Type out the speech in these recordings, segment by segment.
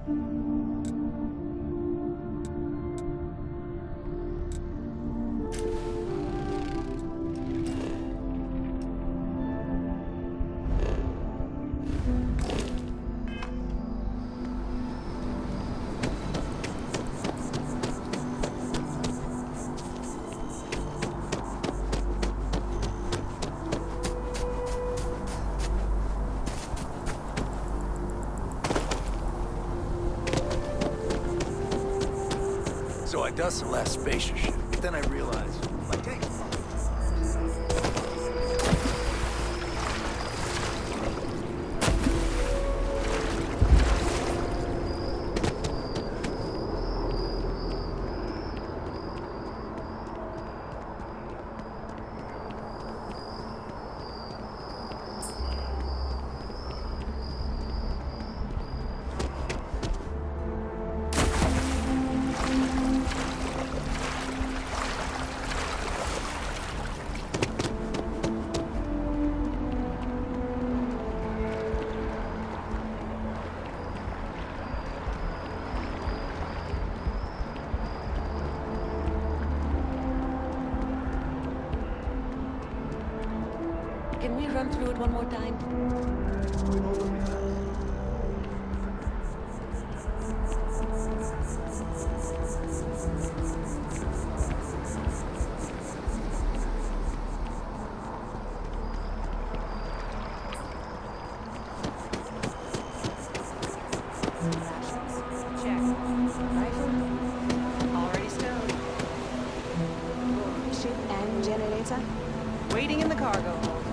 So I dust the last spacer ship, but then I realized, like, hey. Can we run through it one more time? Check. Rifle? Already stowed. Ship and generator? Waiting in the cargo hold.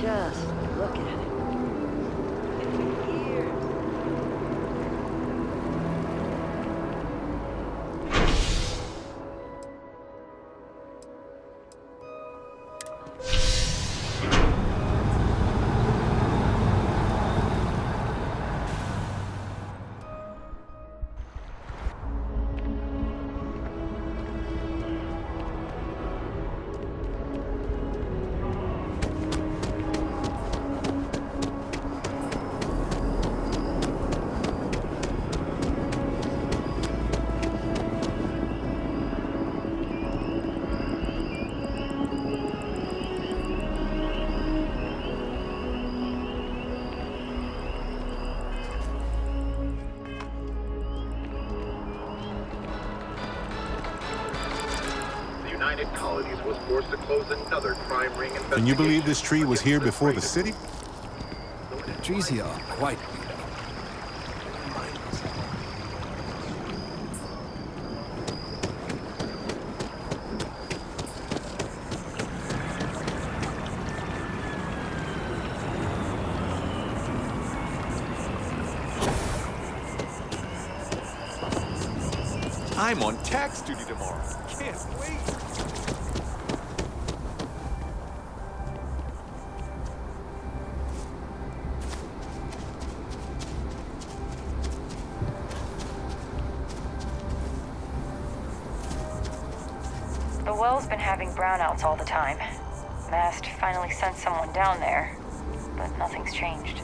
Just look at it. It's been years. Colonies was forced to close another crime ring investigation. Can you believe this tree was here before the city? The trees here are quite beautiful. I'm on tax duty tomorrow. Can't wait. The well's been having brownouts all the time. Mast finally sent someone down there, but nothing's changed.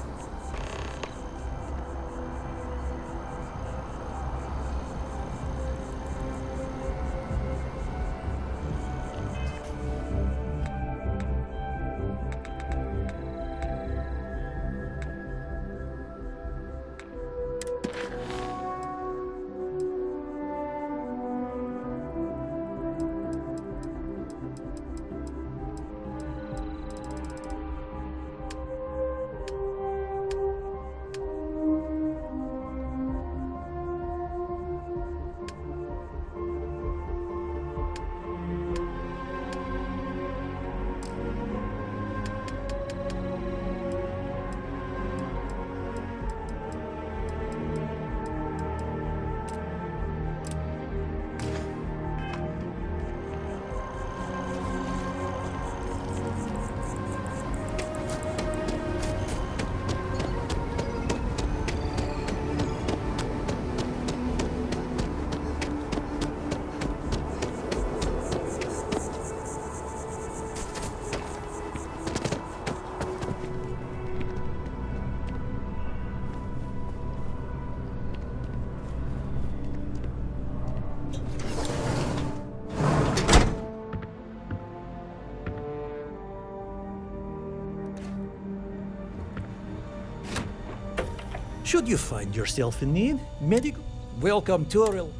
Should you find yourself in need, medical, welcome to Squirrel.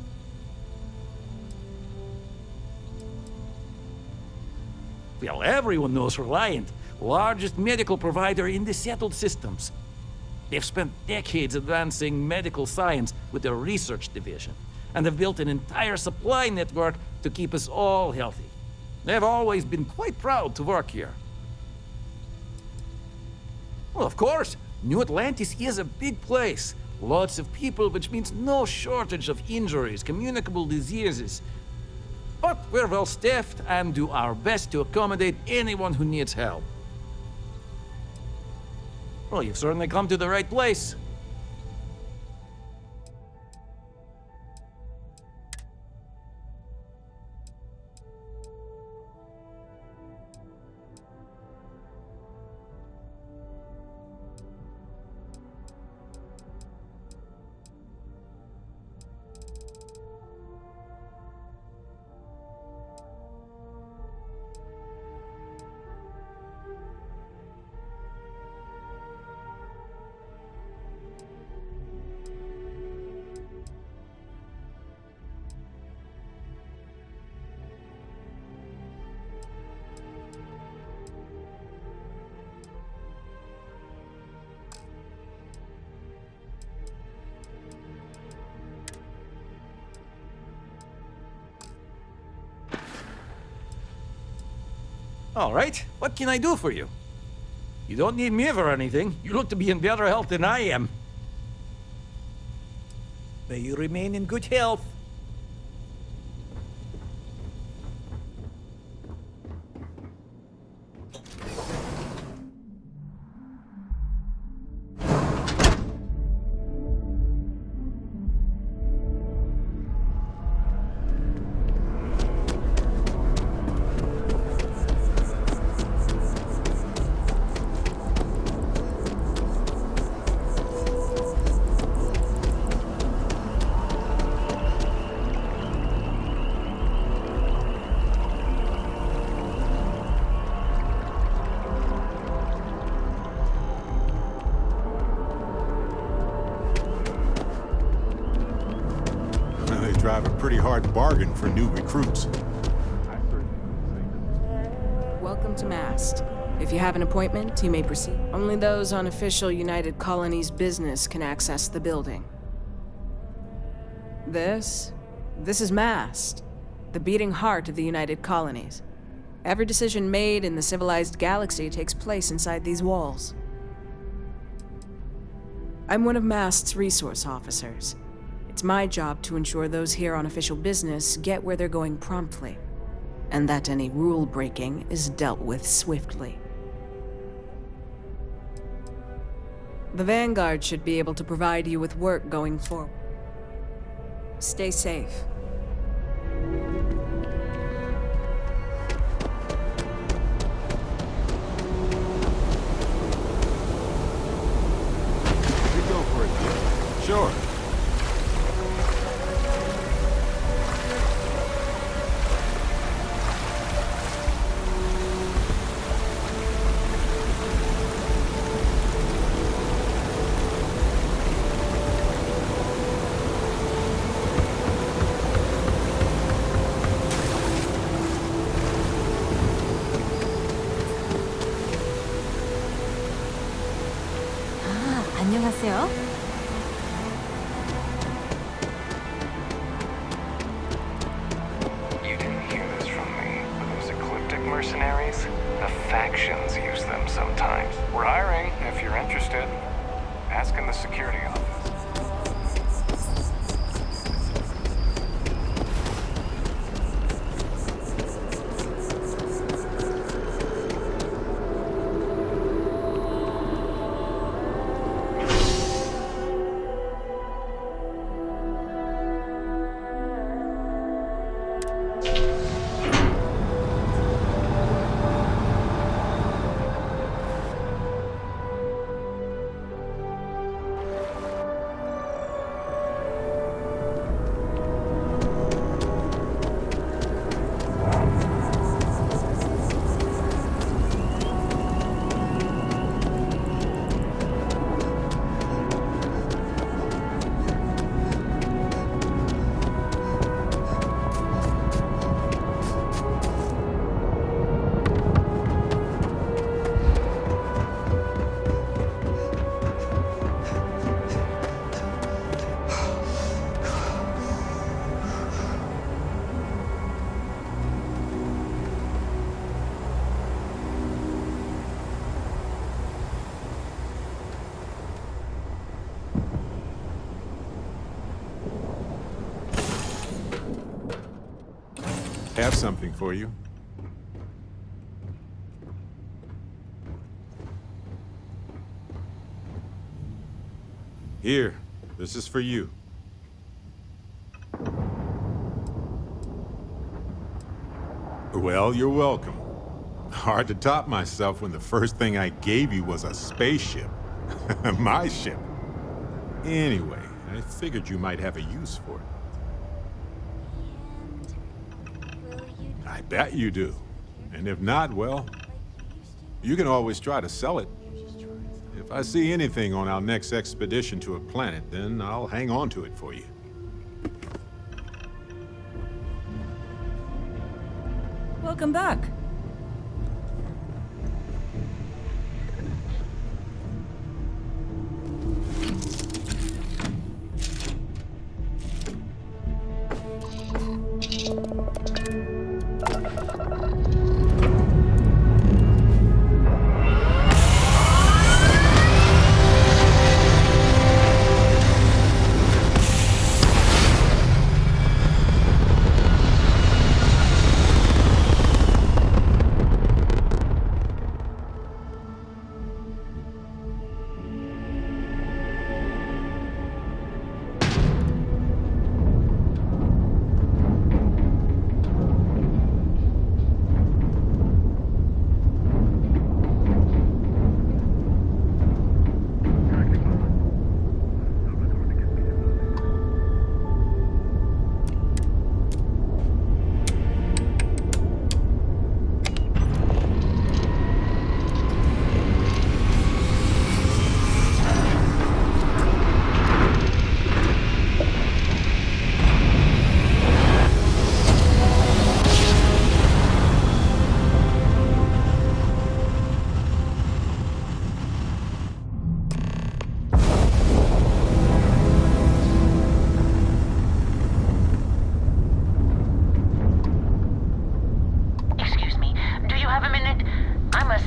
Well, everyone knows Reliant, largest medical provider in the settled systems. They've spent decades advancing medical science with their research division, and have built an entire supply network to keep us all healthy. They've always been quite proud to work here. Well, of course, New Atlantis is a big place. Lots of people, which means no shortage of injuries, communicable diseases. But we're well staffed and do our best to accommodate anyone who needs help. Well, you've certainly come to the right place. All right, what can I do for you? You don't need me for anything. You look to be in better health than I am. May you remain in good health. Drive a pretty hard bargain for new recruits. Welcome to Mast. If you have an appointment, you may proceed. Only those on official United Colonies business can access the building. This is Mast, the beating heart of the United Colonies. Every decision made in the civilized galaxy takes place inside these walls. I'm one of Mast's resource officers. It's my job to ensure those here on official business get where they're going promptly, and that any rule breaking is dealt with swiftly. The Vanguard should be able to provide you with work going forward. Stay safe. You go for it, kid. Sure. 안녕하세요. You didn't hear this from me, but those ecliptic mercenaries, the factions use them sometimes. We're hiring, if you're interested. Ask in the security office. Have something for you. Here, this is for you. Well, you're welcome. Hard to top myself when the first thing I gave you was a spaceship. My ship. Anyway, I figured you might have a use for it. I bet you do. And if not, well, you can always try to sell it. If I see anything on our next expedition to a planet, then I'll hang on to it for you. Welcome back.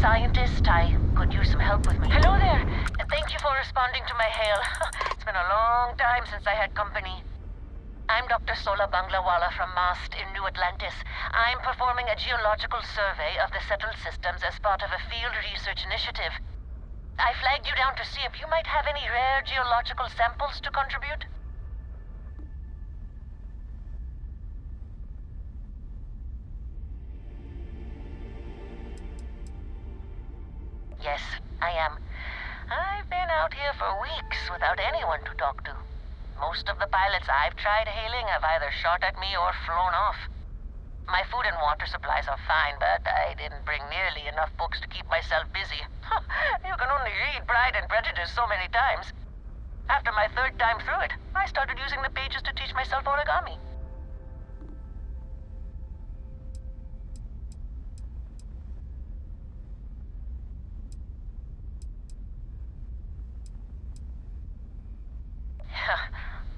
scientist. I could use some help with me. Hello there. Thank you for responding to my hail. It's been a long time since I had company. I'm Dr. Sola Banglawala from MAST in New Atlantis. I'm performing a geological survey of the settled systems as part of a field research initiative. I flagged you down to see if you might have any rare geological samples to contribute. Yes, I am. I've been out here for weeks without anyone to talk to. Most of the pilots I've tried hailing have either shot at me or flown off. My food and water supplies are fine, but I didn't bring nearly enough books to keep myself busy. You can only read Pride and Prejudice so many times. After my third time through it, I started using the pages to teach myself origami.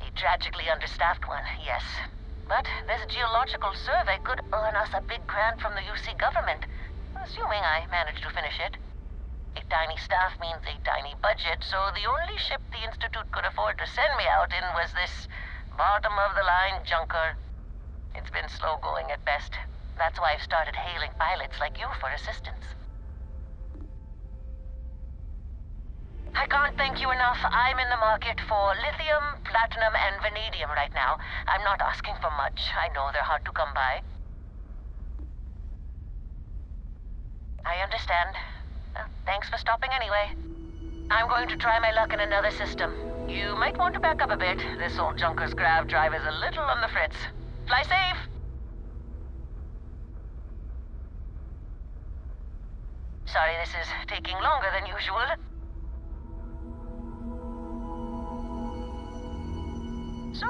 A tragically understaffed one, yes. But this geological survey could earn us a big grant from the UC government, assuming I manage to finish it. A tiny staff means a tiny budget, so the only ship the Institute could afford to send me out in was this bottom-of-the-line junker. It's been slow going at best. That's why I've started hailing pilots like you for assistance. I can't thank you enough. I'm in the market for lithium, platinum, and vanadium right now. I'm not asking for much. I know they're hard to come by. I understand. Thanks for stopping anyway. I'm going to try my luck in another system. You might want to back up a bit. This old junker's grav drive is a little on the fritz. Fly safe! Sorry this is taking longer than usual. So,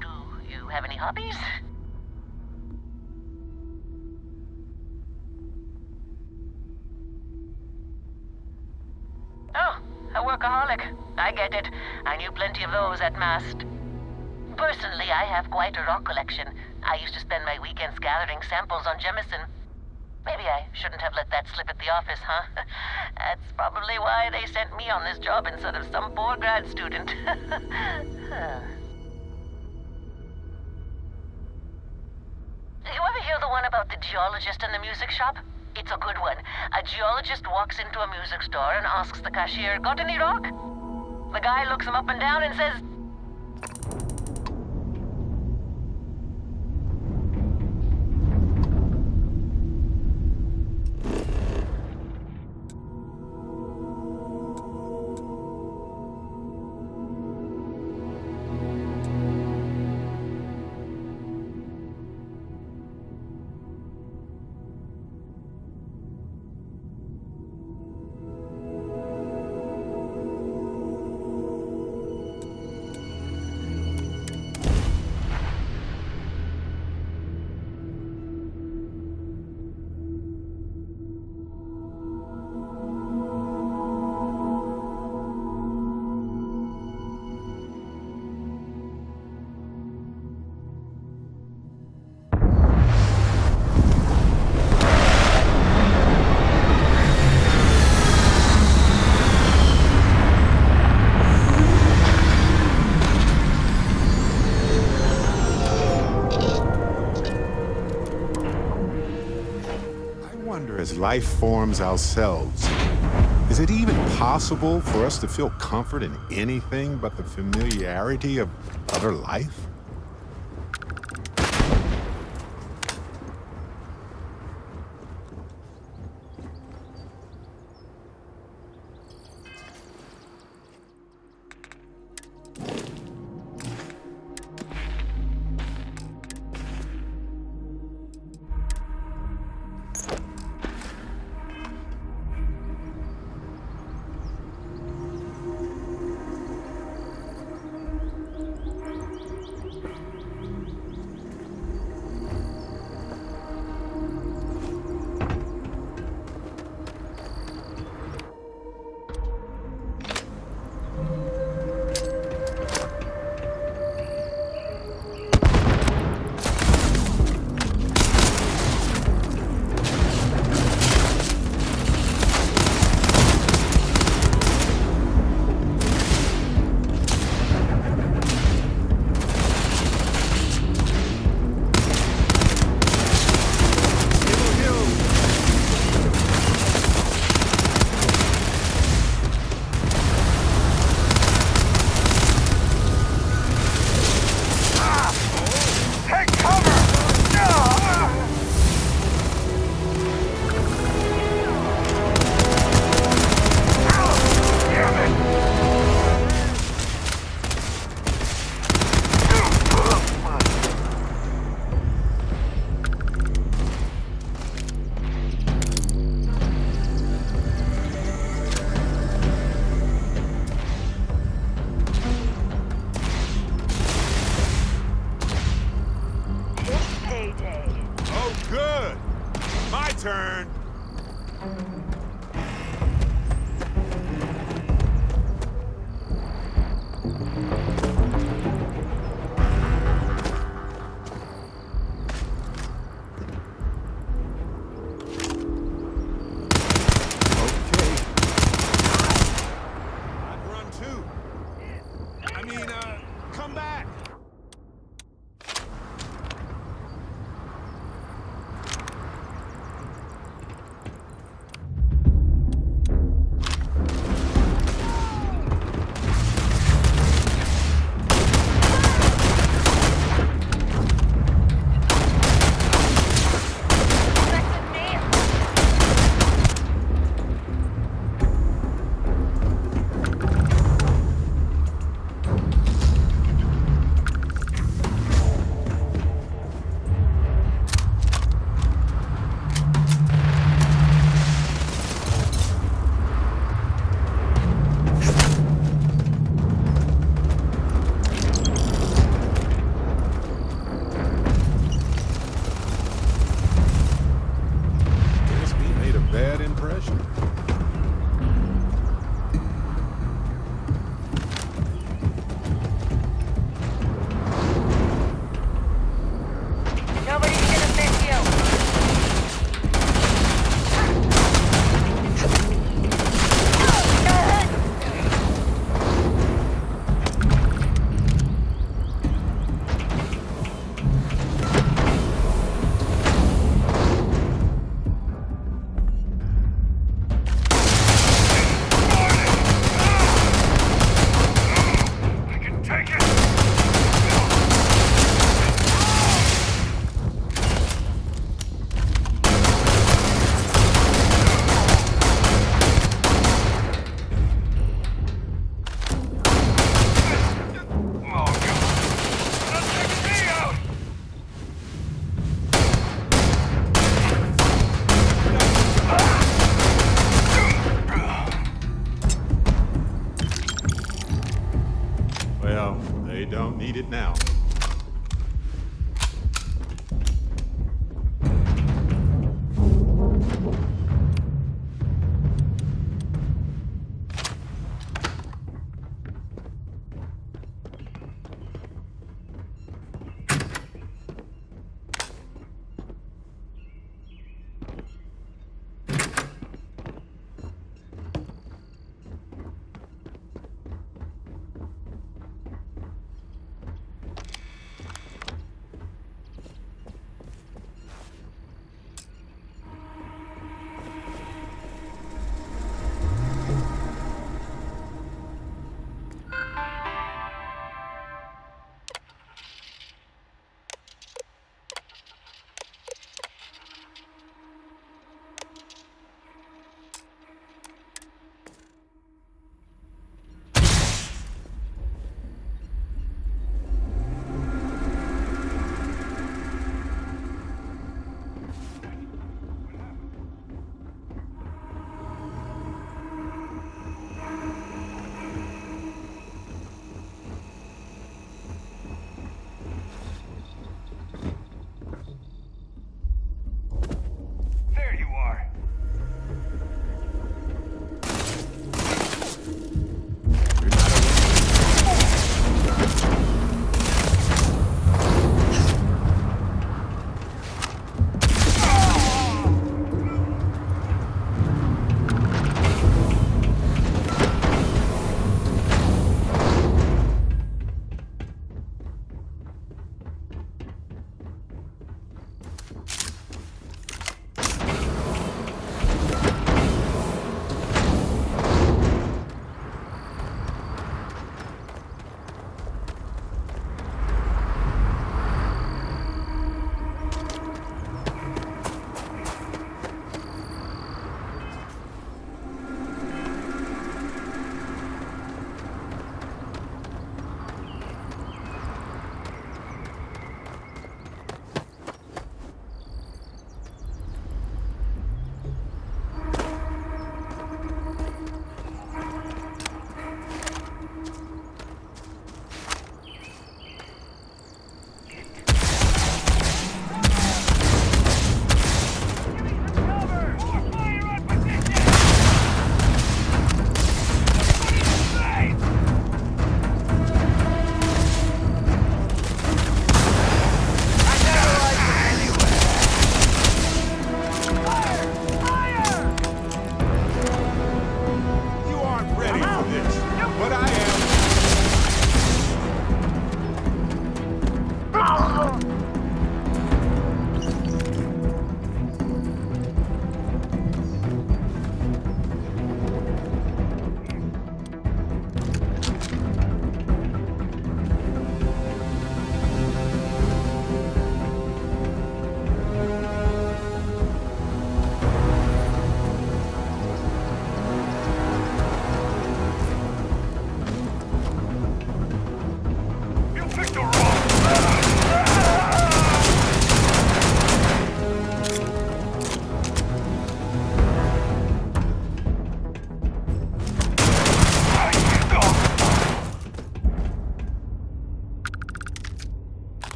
do you have any hobbies? Oh, a workaholic. I get it. I knew plenty of those at MAST. Personally, I have quite a rock collection. I used to spend my weekends gathering samples on Jemison. Maybe I shouldn't have let that slip at the office, huh? That's probably why they sent me on this job instead of some poor grad student. You ever hear the one about the geologist in the music shop? It's a good one. A geologist walks into a music store and asks the cashier, "Got any rock?" The guy looks him up and down and says, As life forms ourselves, is it even possible for us to feel comfort in anything but the familiarity of other life? turn. Come back! Bad impression. Nobody's gonna miss you.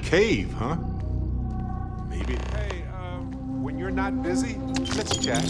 cave, huh? Maybe. Hey, when you're not busy, let's chat.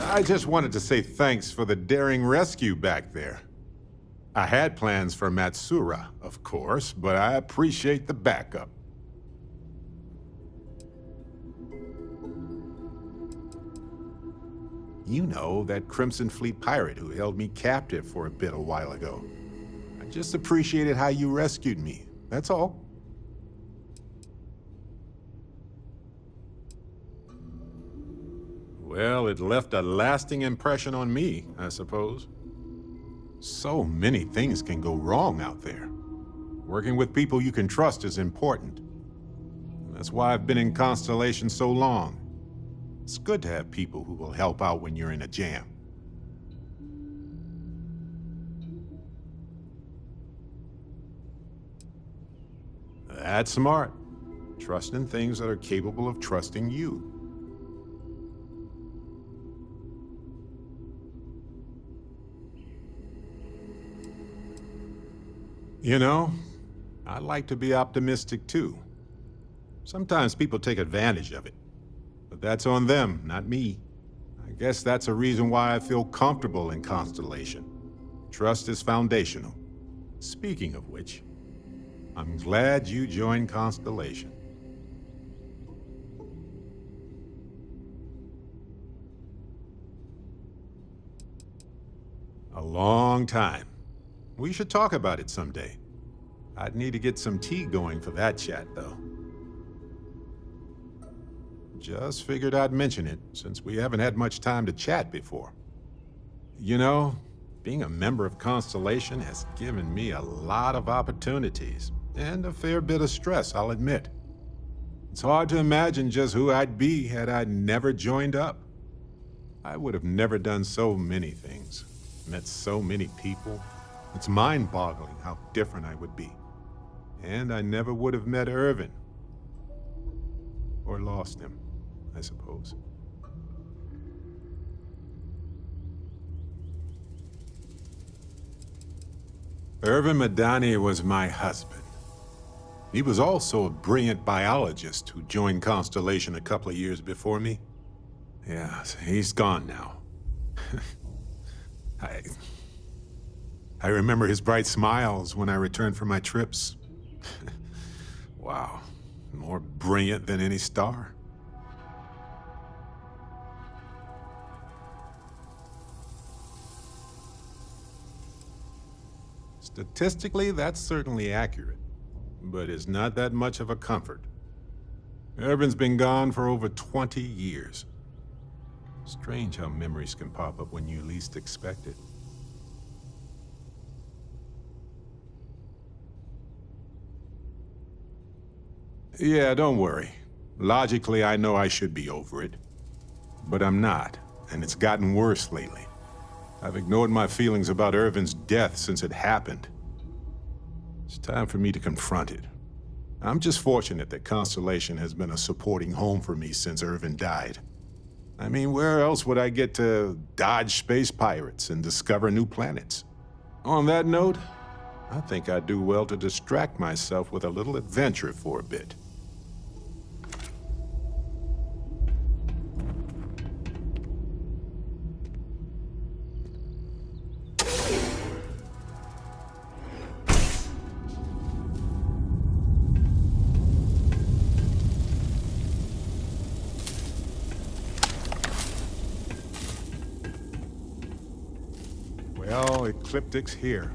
I just wanted to say thanks for the daring rescue back there. I had plans for Matsura, of course, but I appreciate the backup. You know, that Crimson Fleet pirate who held me captive for a bit a while ago. I just appreciated how you rescued me, that's all. Well, it left a lasting impression on me, I suppose. So many things can go wrong out there. Working with people you can trust is important. That's why I've been in Constellation so long. It's good to have people who will help out when you're in a jam. That's smart. Trust in things that are capable of trusting you. You know, I like to be optimistic too. Sometimes people take advantage of it, but that's on them, not me. I guess that's a reason why I feel comfortable in Constellation. Trust is foundational. Speaking of which, I'm glad you joined Constellation. A long time. We should talk about it someday. I'd need to get some tea going for that chat, though. Just figured I'd mention it, since we haven't had much time to chat before. You know, being a member of Constellation has given me a lot of opportunities, and a fair bit of stress, I'll admit. It's hard to imagine just who I'd be had I never joined up. I would have never done so many things, met so many people. It's mind-boggling how different I would be. And I never would have met Irvin. Or lost him, I suppose. Irvin Madani was my husband. He was also a brilliant biologist who joined Constellation a couple of years before me. Yeah, he's gone now. I remember his bright smiles when I returned from my trips. Wow, more brilliant than any star. Statistically, that's certainly accurate, but it's not that much of a comfort. Irvin's been gone for over 20 years. Strange how memories can pop up when you least expect it. Yeah, don't worry. Logically, I know I should be over it. But I'm not, and it's gotten worse lately. I've ignored my feelings about Irvin's death since it happened. It's time for me to confront it. I'm just fortunate that Constellation has been a supporting home for me since Irvin died. I mean, where else would I get to dodge space pirates and discover new planets? On that note, I think I'd do well to distract myself with a little adventure for a bit. Well, Ecliptic's here.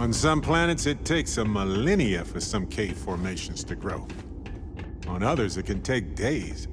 On some planets, it takes a millennia for some cave formations to grow. On others, it can take days.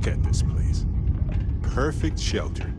Look at this place. Perfect shelter.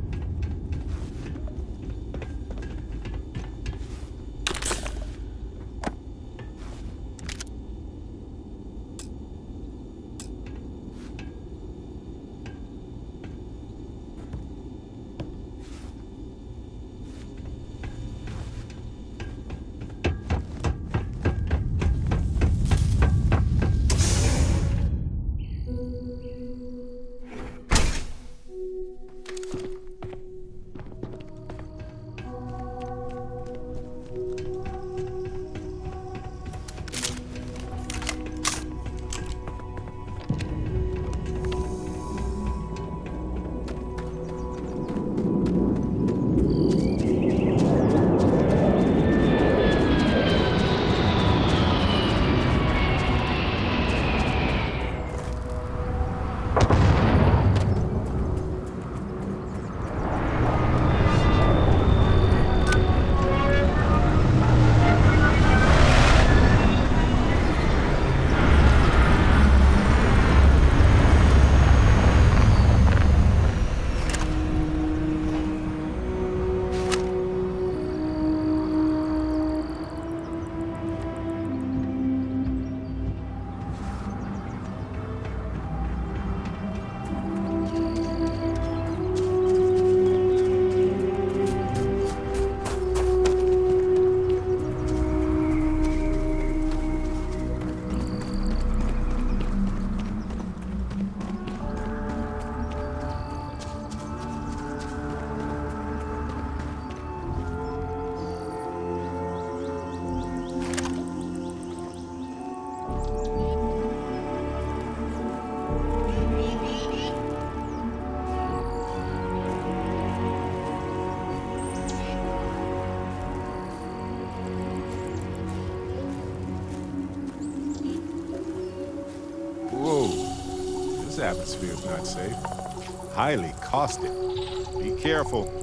This atmosphere's not safe. Highly caustic. Be careful.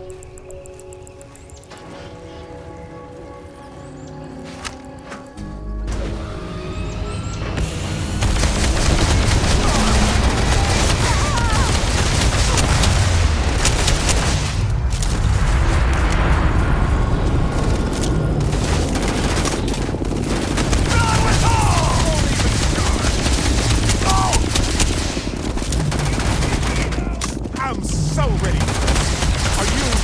I'm so ready. Are you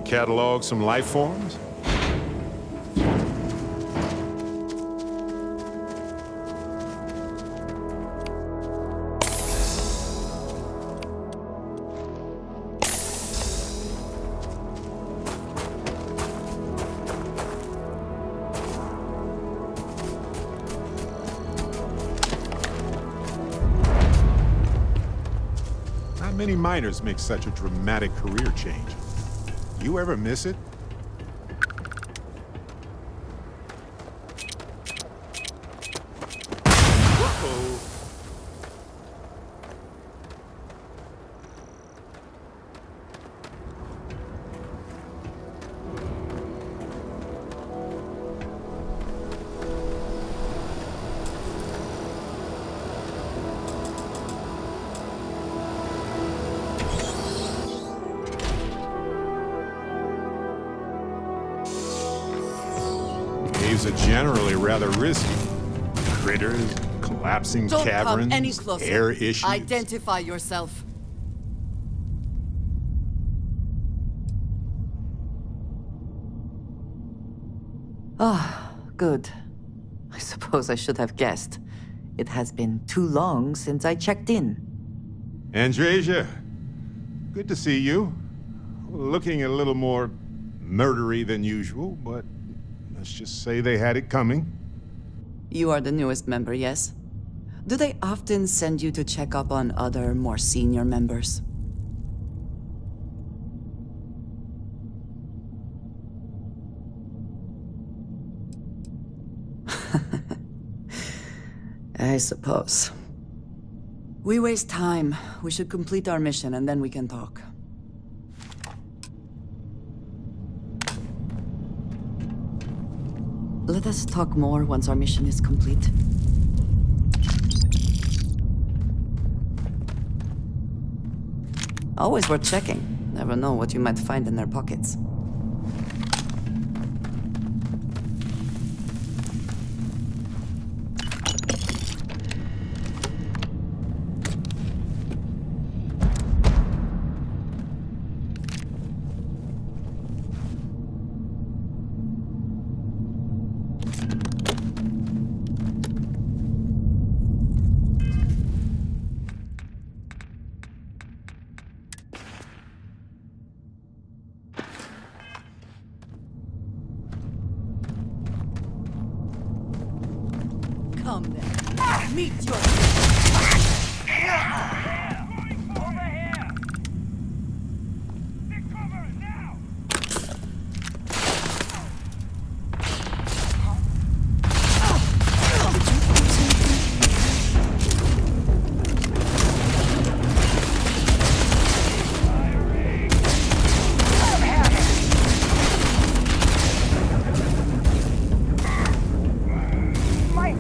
to catalog some life forms? Not many miners make such a dramatic career change. You ever miss it? Caves are generally rather risky. Critters, collapsing Don't caverns, come any closer. air issues. Identify yourself. Ah, good. I suppose I should have guessed. It has been too long since I checked in. Andresia, good to see you. Looking a little more murdery than usual, but let's just say they had it coming. You are the newest member, yes? Do they often send you to check up on other, more senior members? I suppose. We waste time. We should complete our mission and then we can talk. Let us talk more once our mission is complete. Always worth checking. Never know what you might find in their pockets. Come then. Meet your...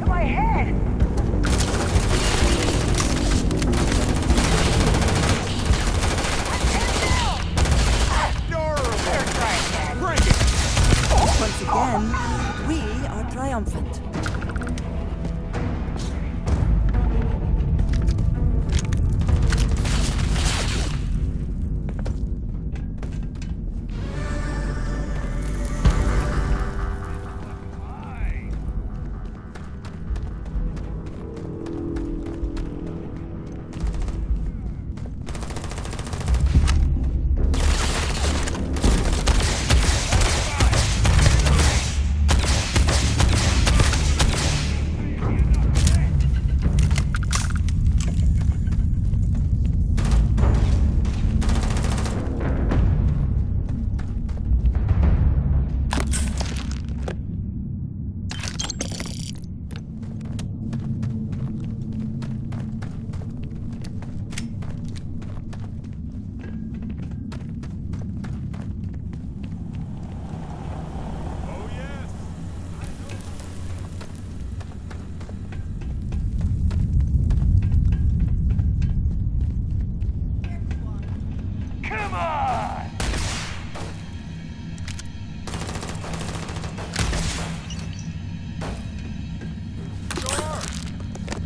My head! Once again, we are triumphant.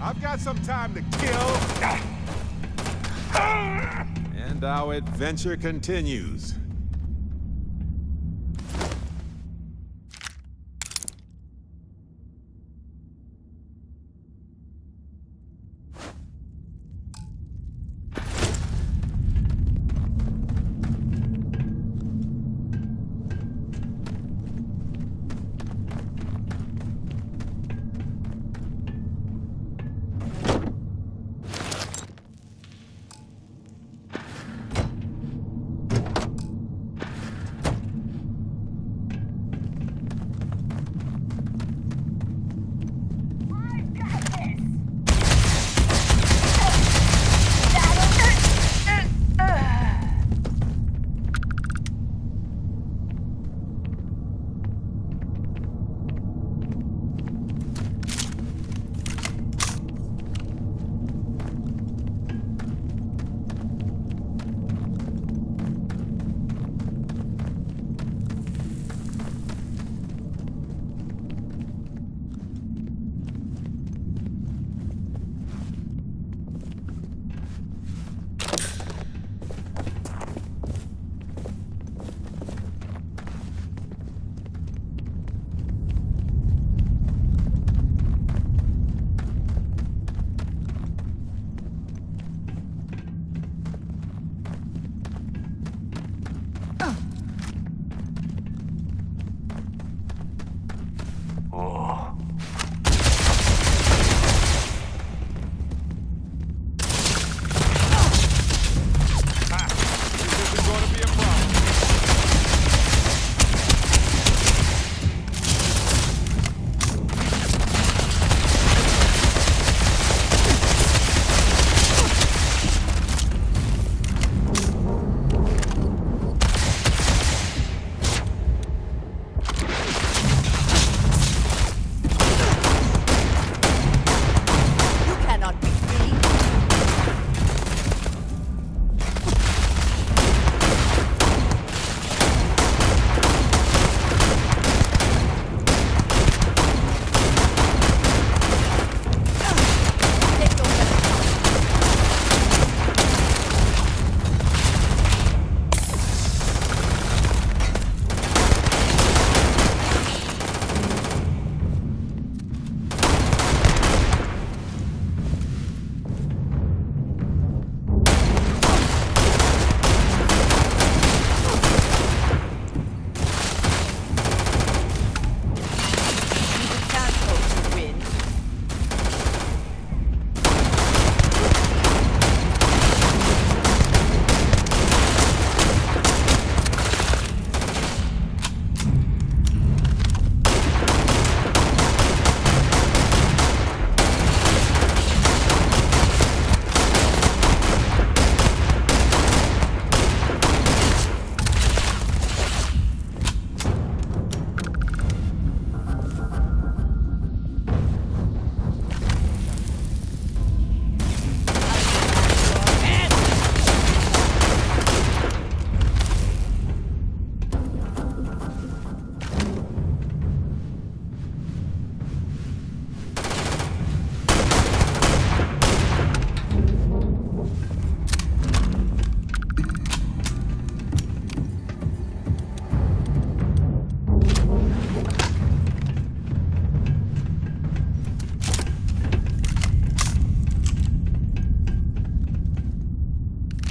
I've got some time to kill. And our adventure continues.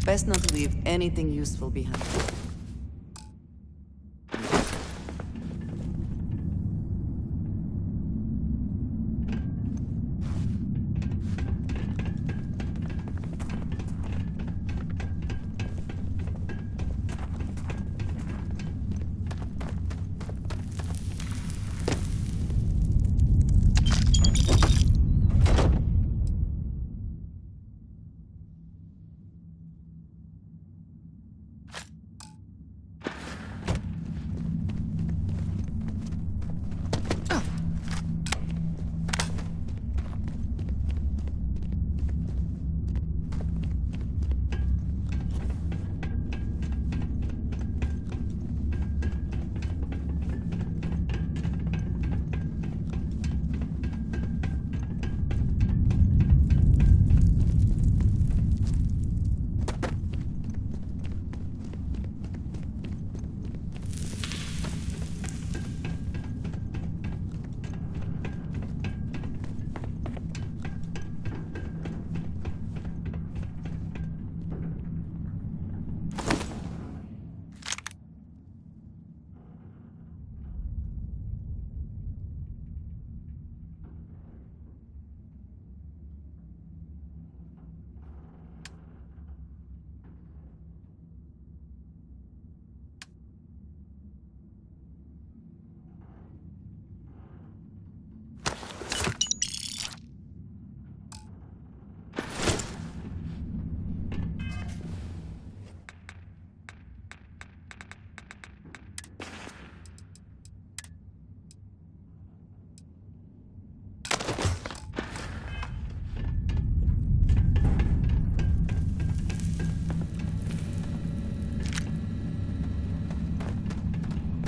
Best not to leave anything useful behind.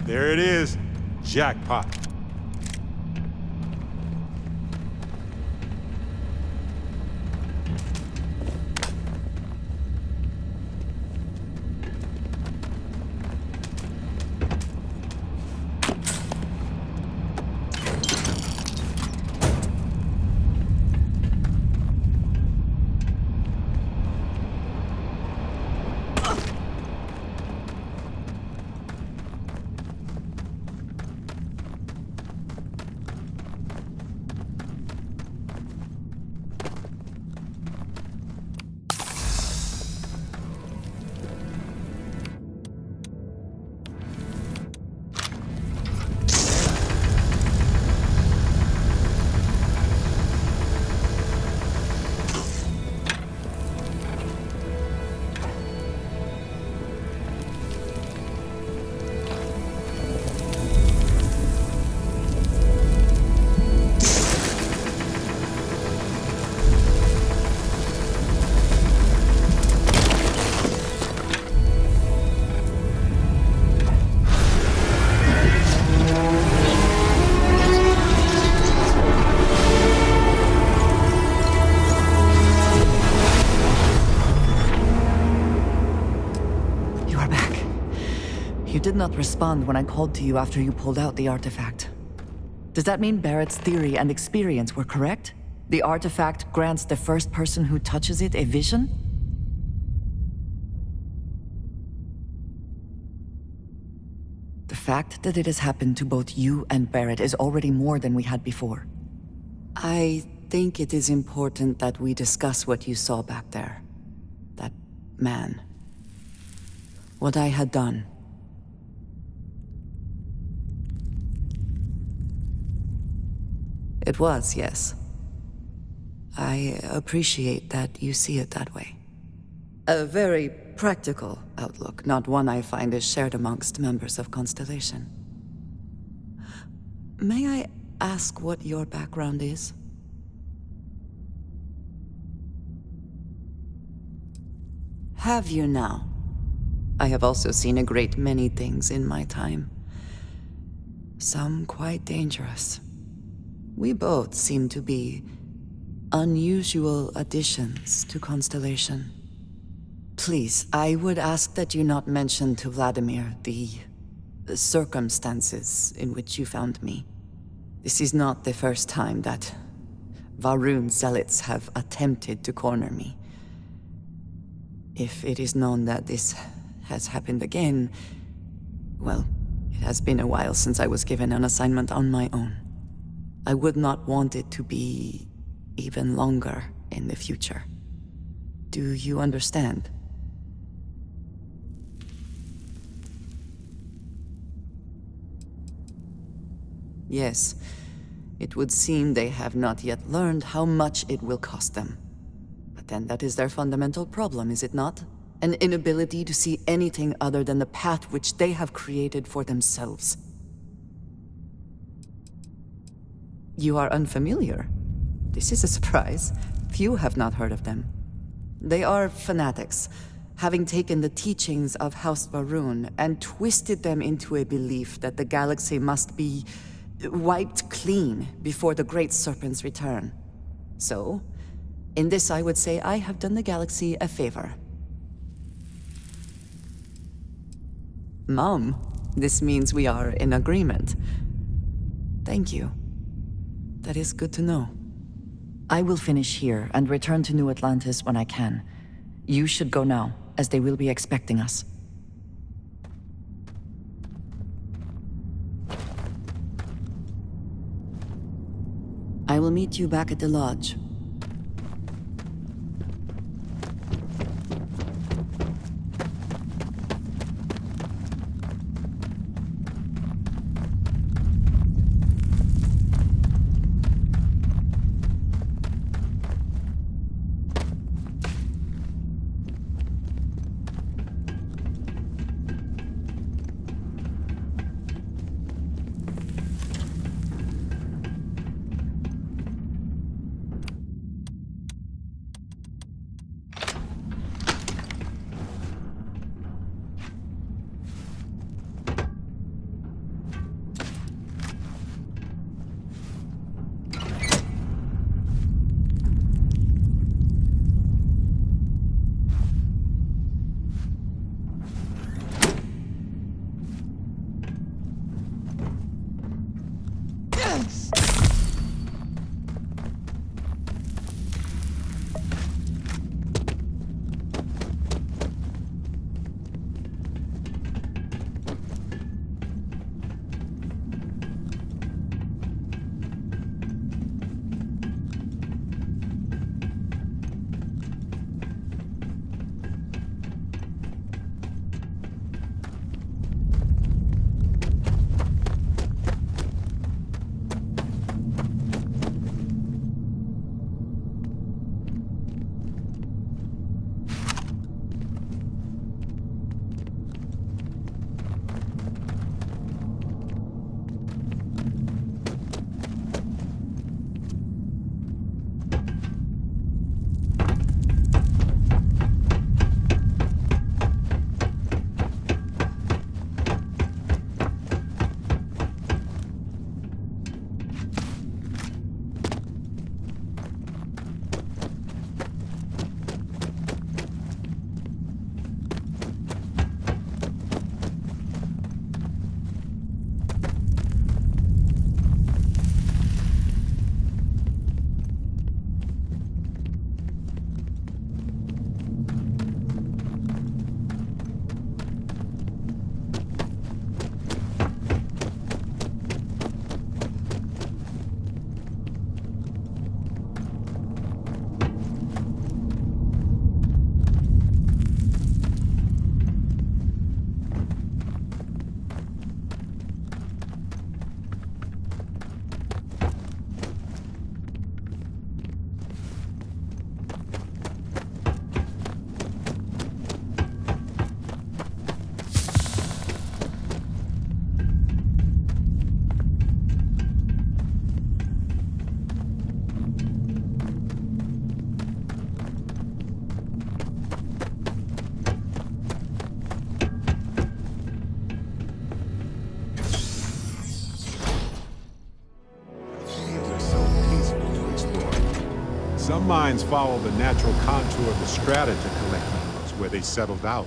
There it is. Jackpot. You did not respond when I called to you after you pulled out the artifact. Does that mean Barrett's theory and experience were correct? The artifact grants the first person who touches it a vision? The fact that it has happened to both you and Barrett is already more than we had before. I think it is important that we discuss what you saw back there. That man. What I had done. It was, yes. I appreciate that you see it that way. A very practical outlook, not one I find is shared amongst members of Constellation. May I ask what your background is? Have you now? I have also seen a great many things in my time. Some quite dangerous. We both seem to be unusual additions to Constellation. Please, I would ask that you not mention to Vladimir the circumstances in which you found me. This is not the first time that Varun zealots have attempted to corner me. If it is known that this has happened again, well, it has been a while since I was given an assignment on my own. I would not want it to be even longer in the future. Do you understand? Yes, it would seem they have not yet learned how much it will cost them. But then that is their fundamental problem, is it not? An inability to see anything other than the path which they have created for themselves. You are unfamiliar? This is a surprise. Few have not heard of them. They are fanatics, having taken the teachings of House Varun and twisted them into a belief that the galaxy must be wiped clean before the Great Serpent's return. So, in this I would say I have done the galaxy a favor. Mom, this means we are in agreement. Thank you. That is good to know. I will finish here and return to New Atlantis when I can. You should go now, as they will be expecting us. I will meet you back at the lodge. Some mines follow the natural contour of the strata to collect minerals where they settled out.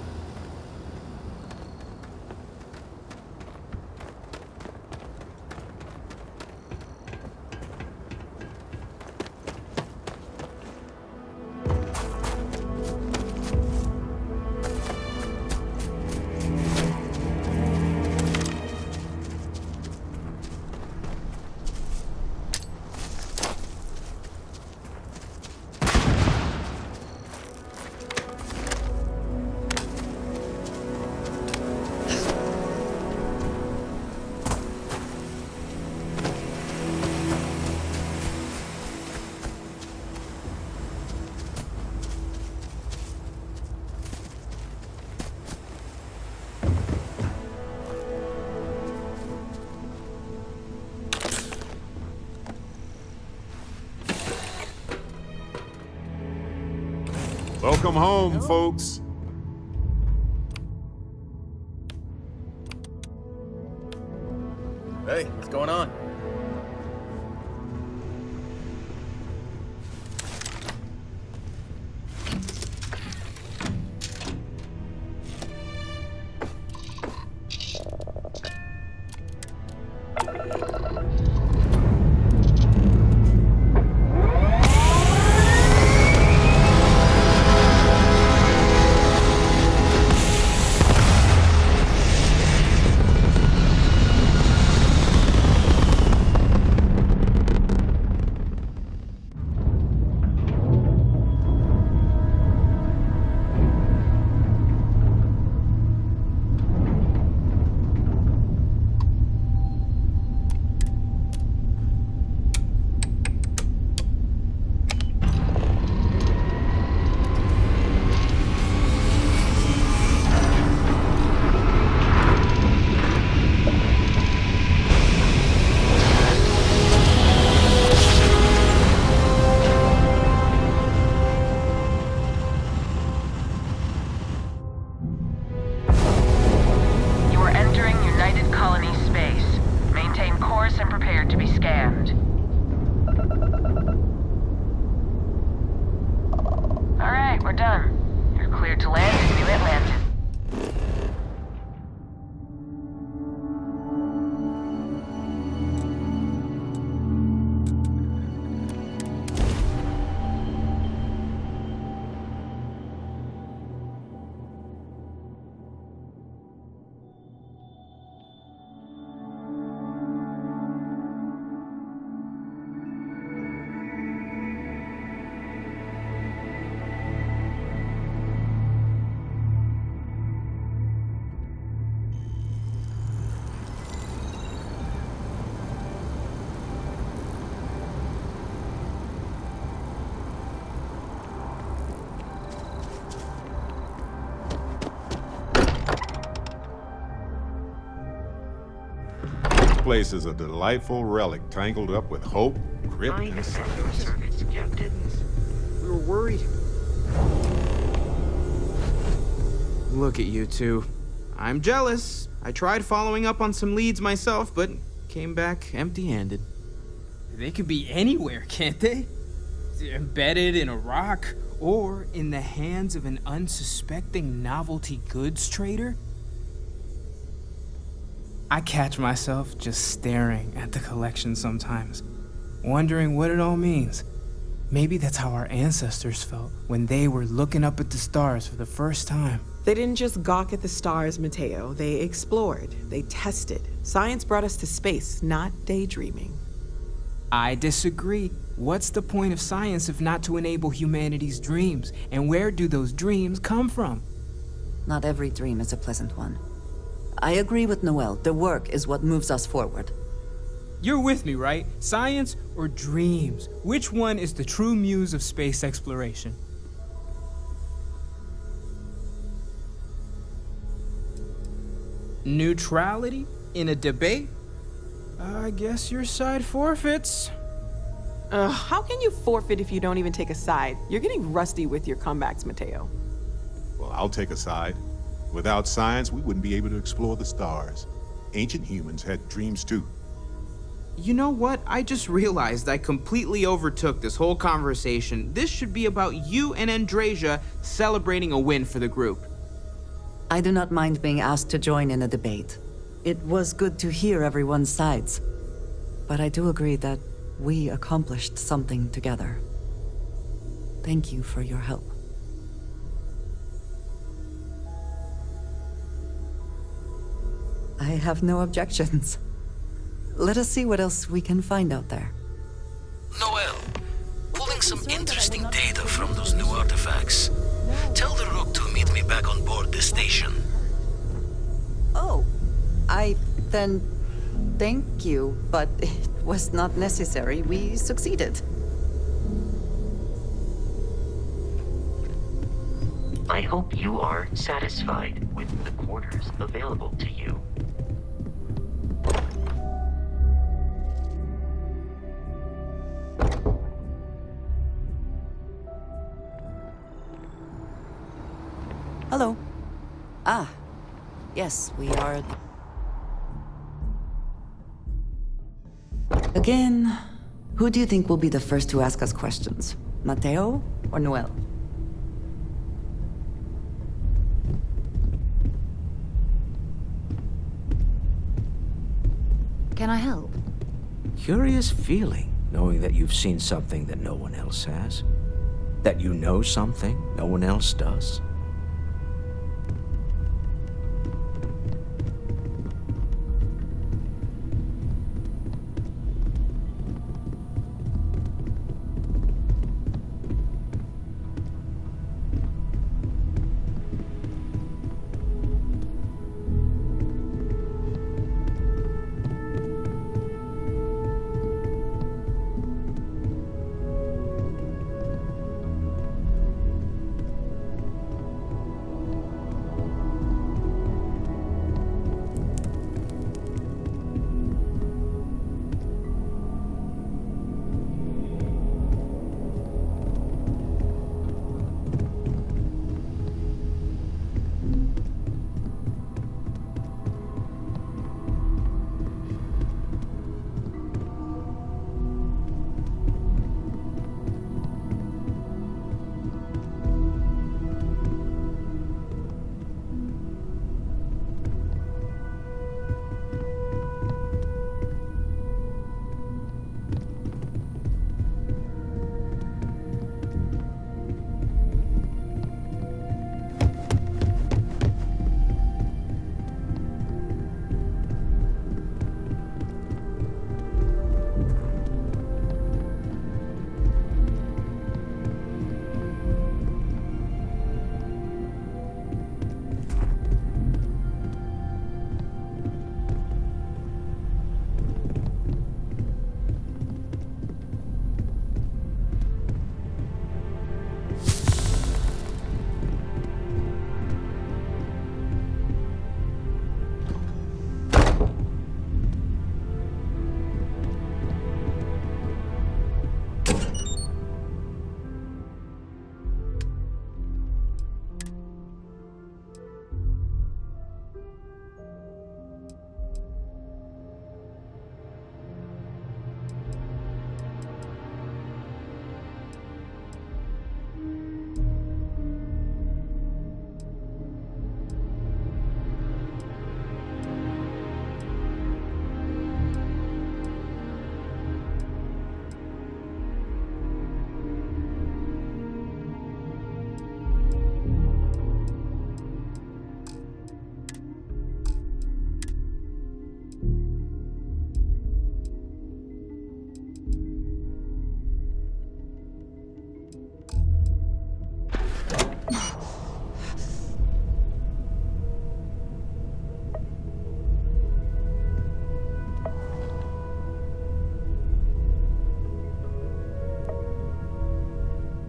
Welcome home, folks. Hey, what's going on? Place is a delightful relic tangled up with hope, grit, and sacrifice. We were worried. Look at you two. I'm jealous. I tried following up on some leads myself, but came back empty-handed. They could be anywhere, can't they? Embedded in a rock, or in the hands of an unsuspecting novelty goods trader? I catch myself just staring at the collection sometimes, wondering what it all means. Maybe that's how our ancestors felt when they were looking up at the stars for the first time. They didn't just gawk at the stars, Mateo. They explored. They tested. Science brought us to space, not daydreaming. I disagree. What's the point of science if not to enable humanity's dreams? And where do those dreams come from? Not every dream is a pleasant one. I agree with Noel. The work is what moves us forward. You're with me, right? Science or dreams? Which one is the true muse of space exploration? Neutrality in a debate? I guess your side forfeits. How can you forfeit if you don't even take a side? You're getting rusty with your comebacks, Mateo. Well, I'll take a side. Without science, we wouldn't be able to explore the stars. Ancient humans had dreams too. You know what? I just realized I completely overtook this whole conversation. This should be about you and Andrasia celebrating a win for the group. I do not mind being asked to join in a debate. It was good to hear everyone's sides. But I do agree that we accomplished something together. Thank you for your help. I have no objections. Let us see what else we can find out there. Noel, pulling some interesting data from those new artifacts. Tell the Rook to meet me back on board the station. Oh, then thank you, but it was not necessary. We succeeded. I hope you are satisfied with the quarters available to you. Hello. Ah, yes, we are... Again, who do you think will be the first to ask us questions? Mateo or Noel? Can I help? Curious feeling, knowing that you've seen something that no one else has. That you know something no one else does.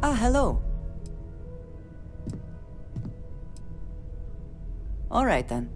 Ah, hello. All right, then.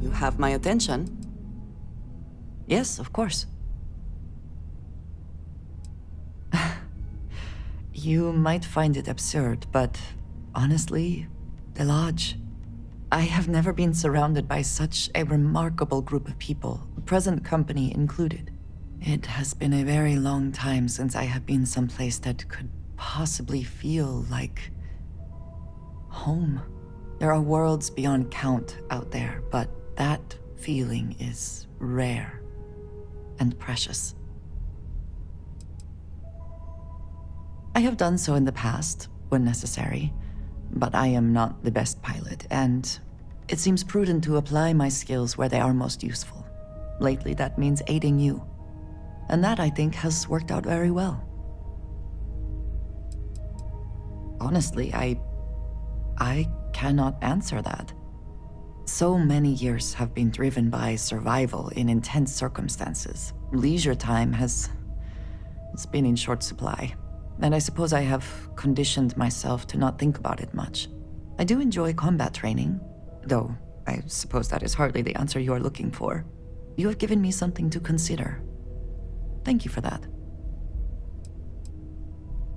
You have my attention. Yes, of course. You might find it absurd, but honestly, the Lodge. I have never been surrounded by such a remarkable group of people, present company included. It has been a very long time since I have been someplace that could possibly feel like home. There are worlds beyond count out there, but that feeling is rare and precious. I have done so in the past, when necessary, but I am not the best pilot, and it seems prudent to apply my skills where they are most useful. Lately, that means aiding you, and that, I think, has worked out very well. Honestly, I cannot answer that. So many years have been driven by survival in intense circumstances. Leisure time it's been in short supply. And I suppose I have conditioned myself to not think about it much. I do enjoy combat training, though I suppose that is hardly the answer you are looking for. You have given me something to consider. Thank you for that.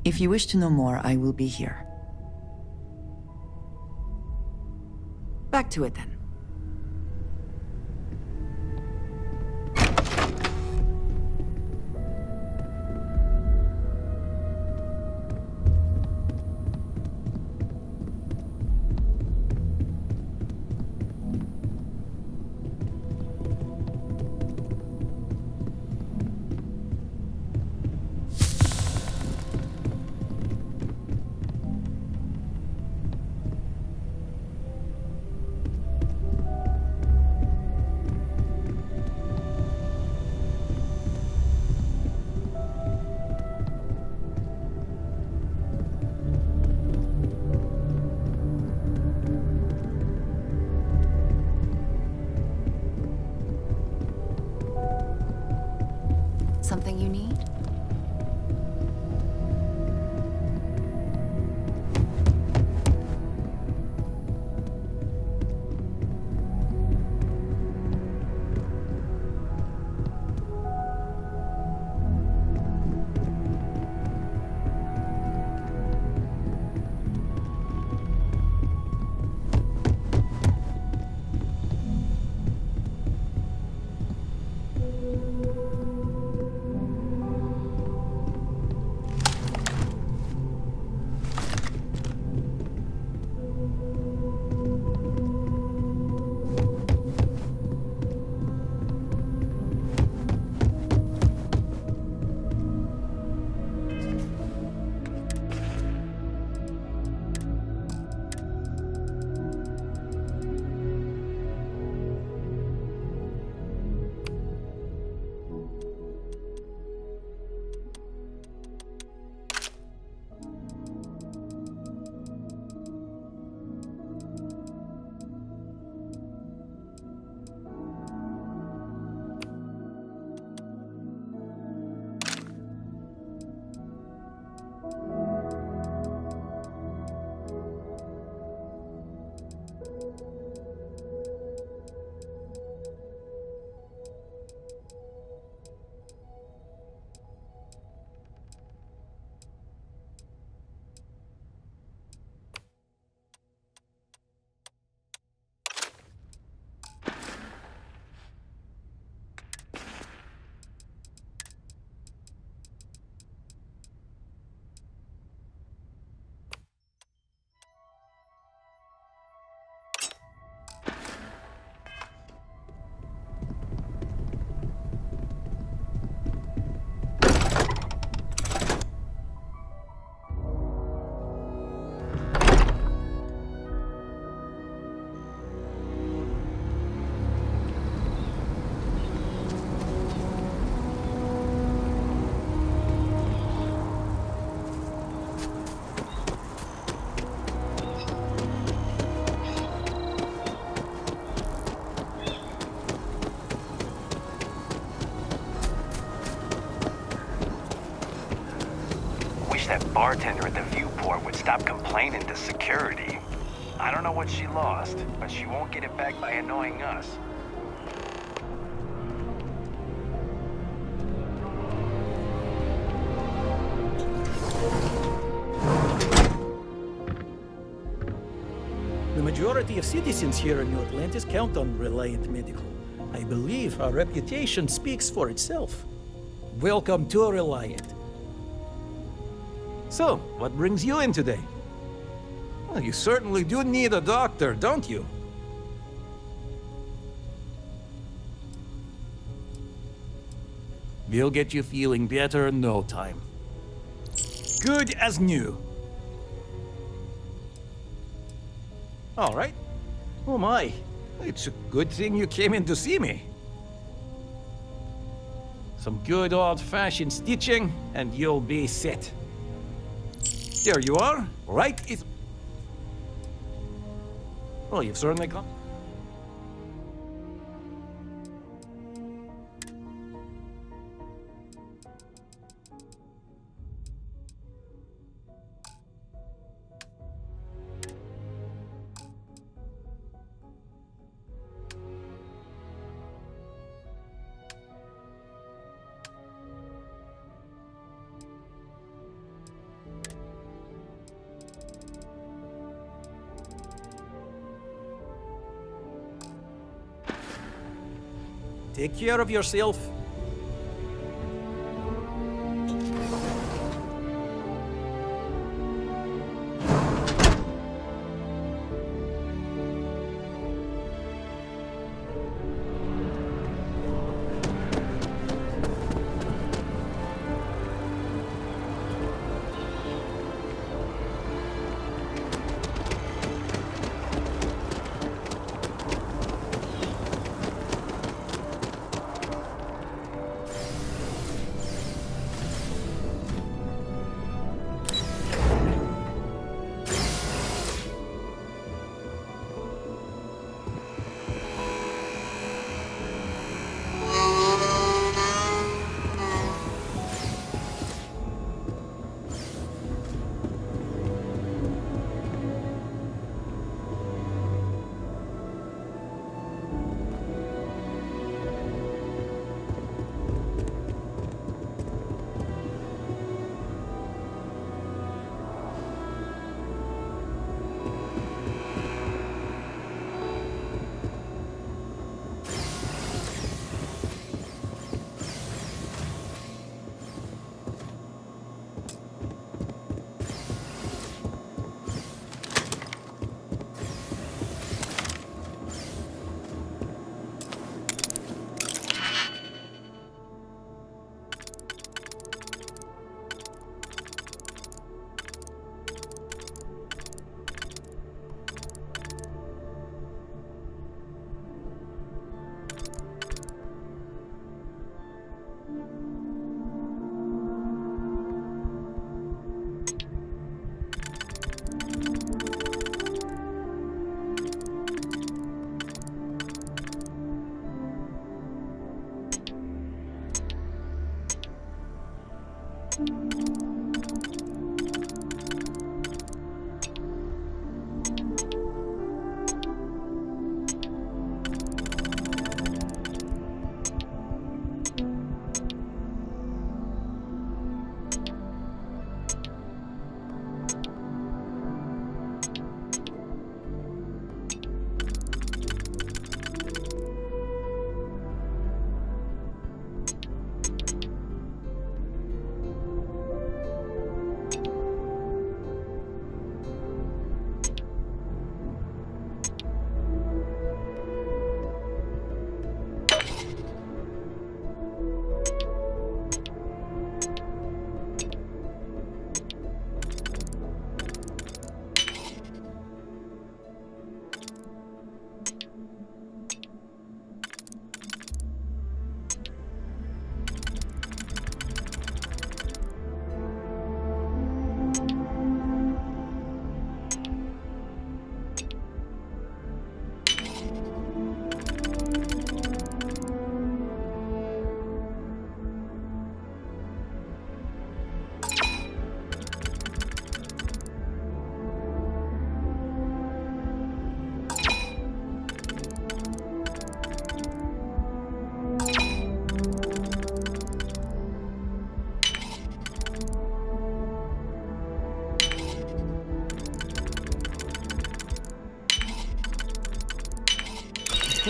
If you wish to know more, I will be here. Back to it then. Something you need? That bartender at the viewport would stop complaining to security. I don't know what she lost, but she won't get it back by annoying us. The majority of citizens here in New Atlantis count on Reliant Medical. I believe our reputation speaks for itself. Welcome to Reliant. So, what brings you in today? Well, you certainly do need a doctor, don't you? We'll get you feeling better in no time. Good as new. All right. Oh my, it's a good thing you came in to see me. Some good old-fashioned stitching, and you'll be set. There you are, right? Well, you've certainly come. Take care of yourself.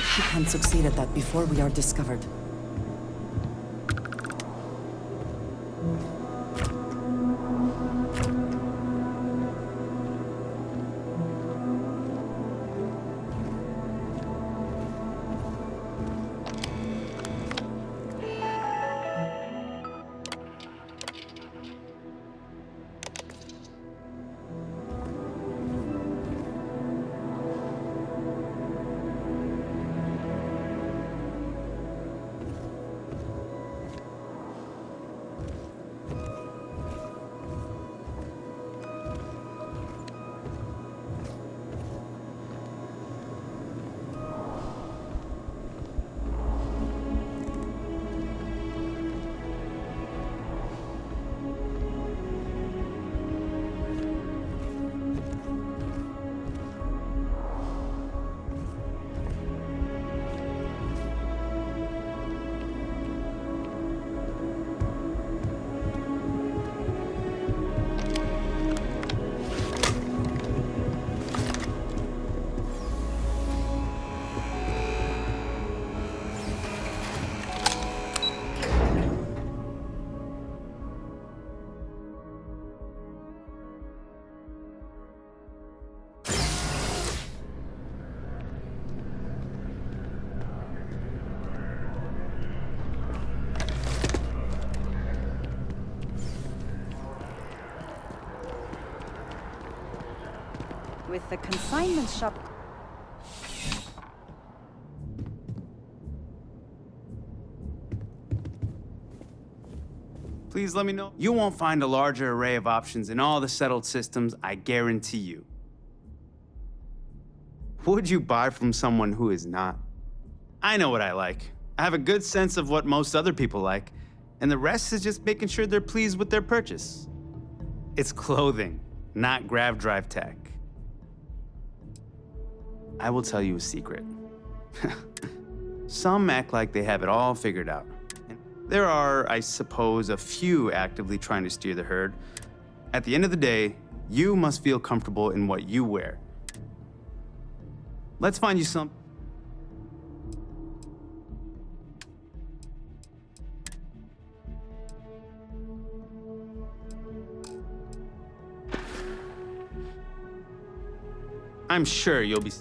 hope she can succeed at that before we are discovered. With the consignment shop... Please let me know. You won't find a larger array of options in all the settled systems, I guarantee you. Would you buy from someone who is not? I know what I like. I have a good sense of what most other people like, and the rest is just making sure they're pleased with their purchase. It's clothing, not grav drive tech. I will tell you a secret. Some act like they have it all figured out. There are, I suppose, a few actively trying to steer the herd. At the end of the day, you must feel comfortable in what you wear. Let's find you some... I'm sure you'll be...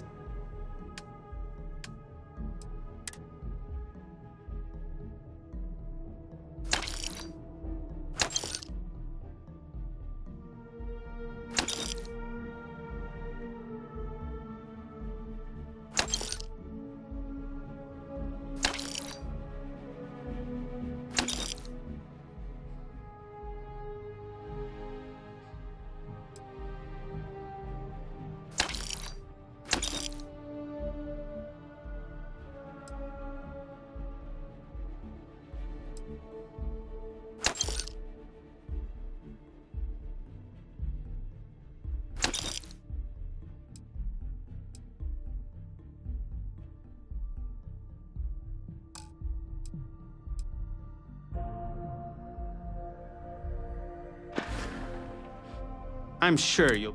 I'm sure you'll...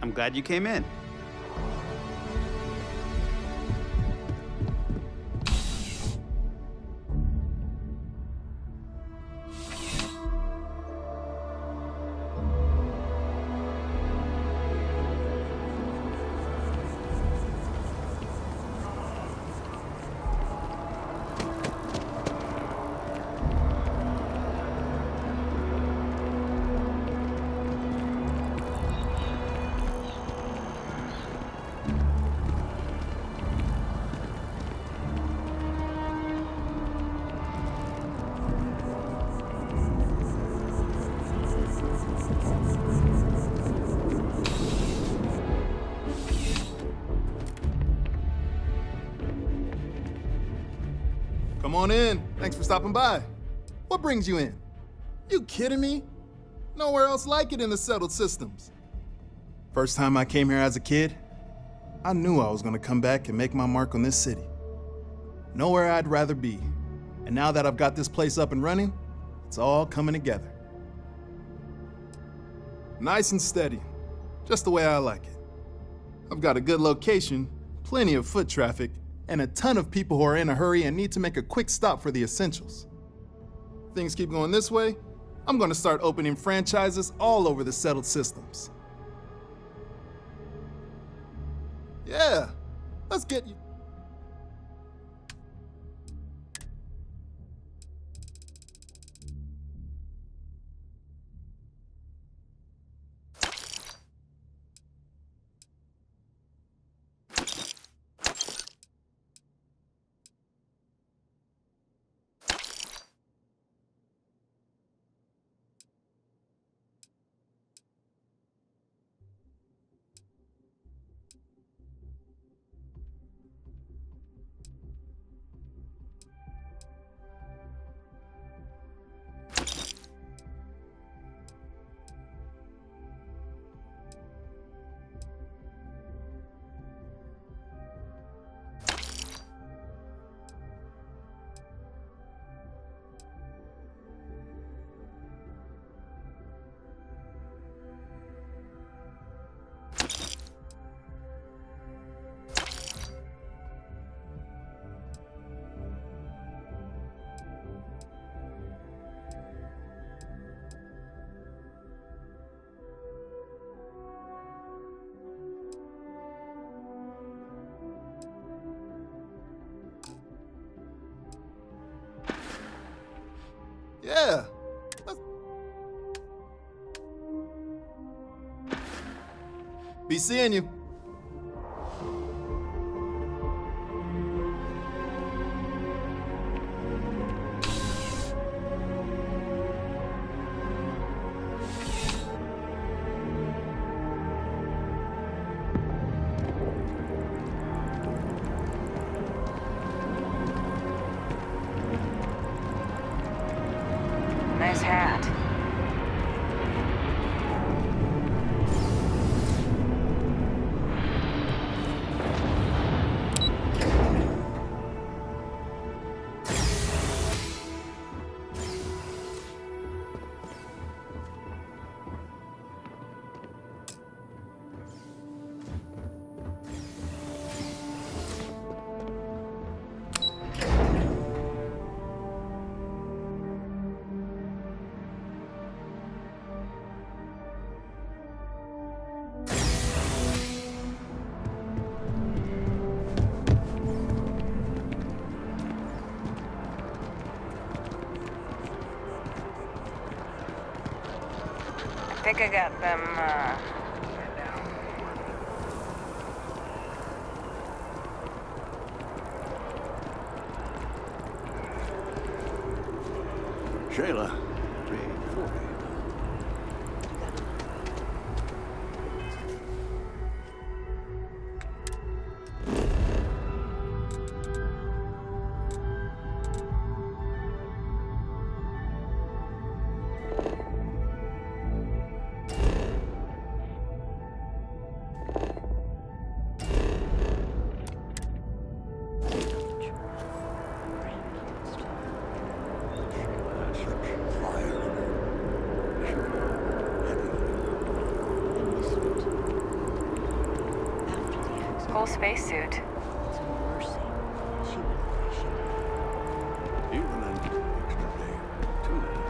I'm glad you came in. Come on in. Thanks for stopping by. What brings you in? You kidding me? Nowhere else like it in the settled systems. First time I came here as a kid, I knew I was gonna come back and make my mark on this city. Nowhere I'd rather be. And now that I've got this place up and running, it's all coming together. Nice and steady, just the way I like it. I've got a good location, plenty of foot traffic, and a ton of people who are in a hurry and need to make a quick stop for the essentials. If things keep going this way, I'm gonna start opening franchises all over the settled systems. Yeah, let's get you. Yeah. Be seeing you. Nice hat. I think I got them, Shayla. Full spacesuit. Even an extra day, 2 days,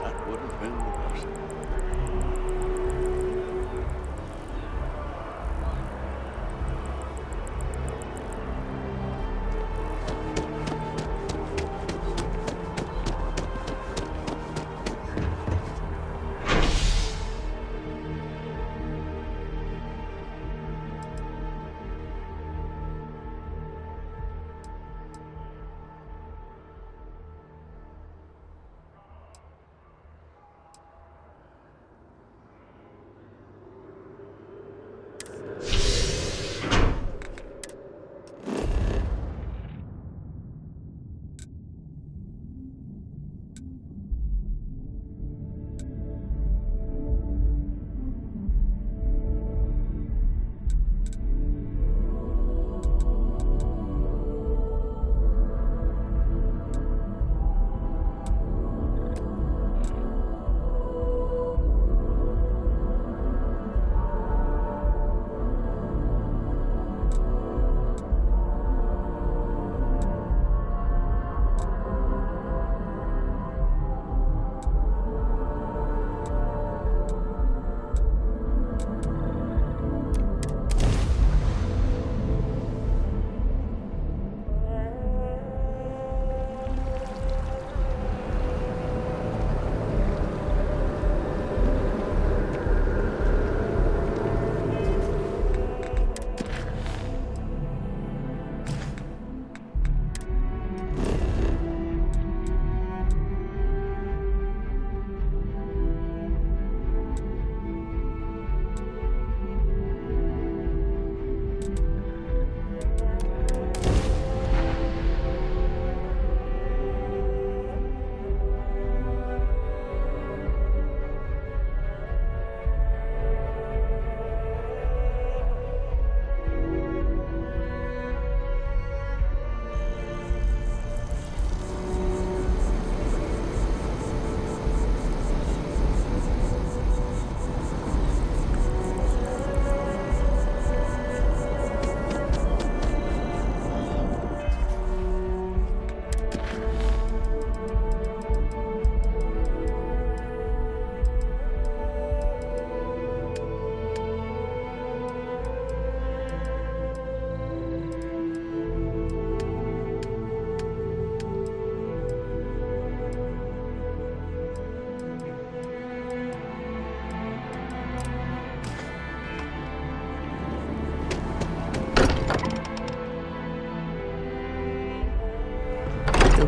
that would have been the best.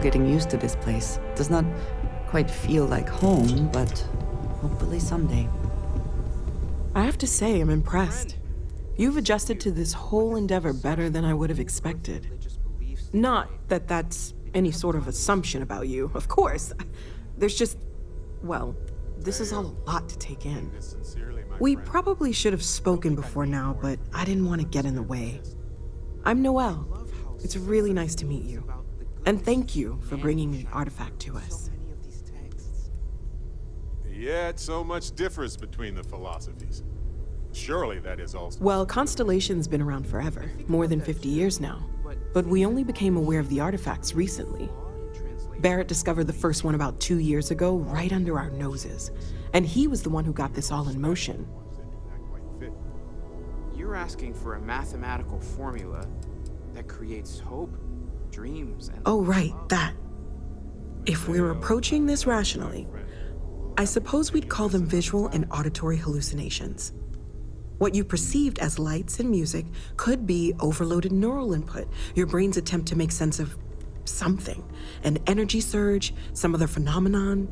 getting used to this place. Does not quite feel like home, but hopefully someday. I have to say, I'm impressed. You've adjusted to this whole endeavor better than I would have expected. Not that that's any sort of assumption about you, of course. There's just, well, this is all a lot to take in. We probably should have spoken before now, but I didn't want to get in the way. I'm Noelle. It's really nice to meet you. And thank you for bringing the artifact to us. Yet so much differs between the philosophies. Surely that is also... Well, Constellation's been around forever, more than 50 years now. But we only became aware of the artifacts recently. Barrett discovered the first one about 2 years ago, right under our noses. And he was the one who got this all in motion. You're asking for a mathematical formula that creates hope, dreams, and... Oh, right, that. If we're approaching this rationally, I suppose we'd call them visual and auditory hallucinations. What you perceived as lights and music could be overloaded neural input, your brain's attempt to make sense of something, an energy surge, some other phenomenon.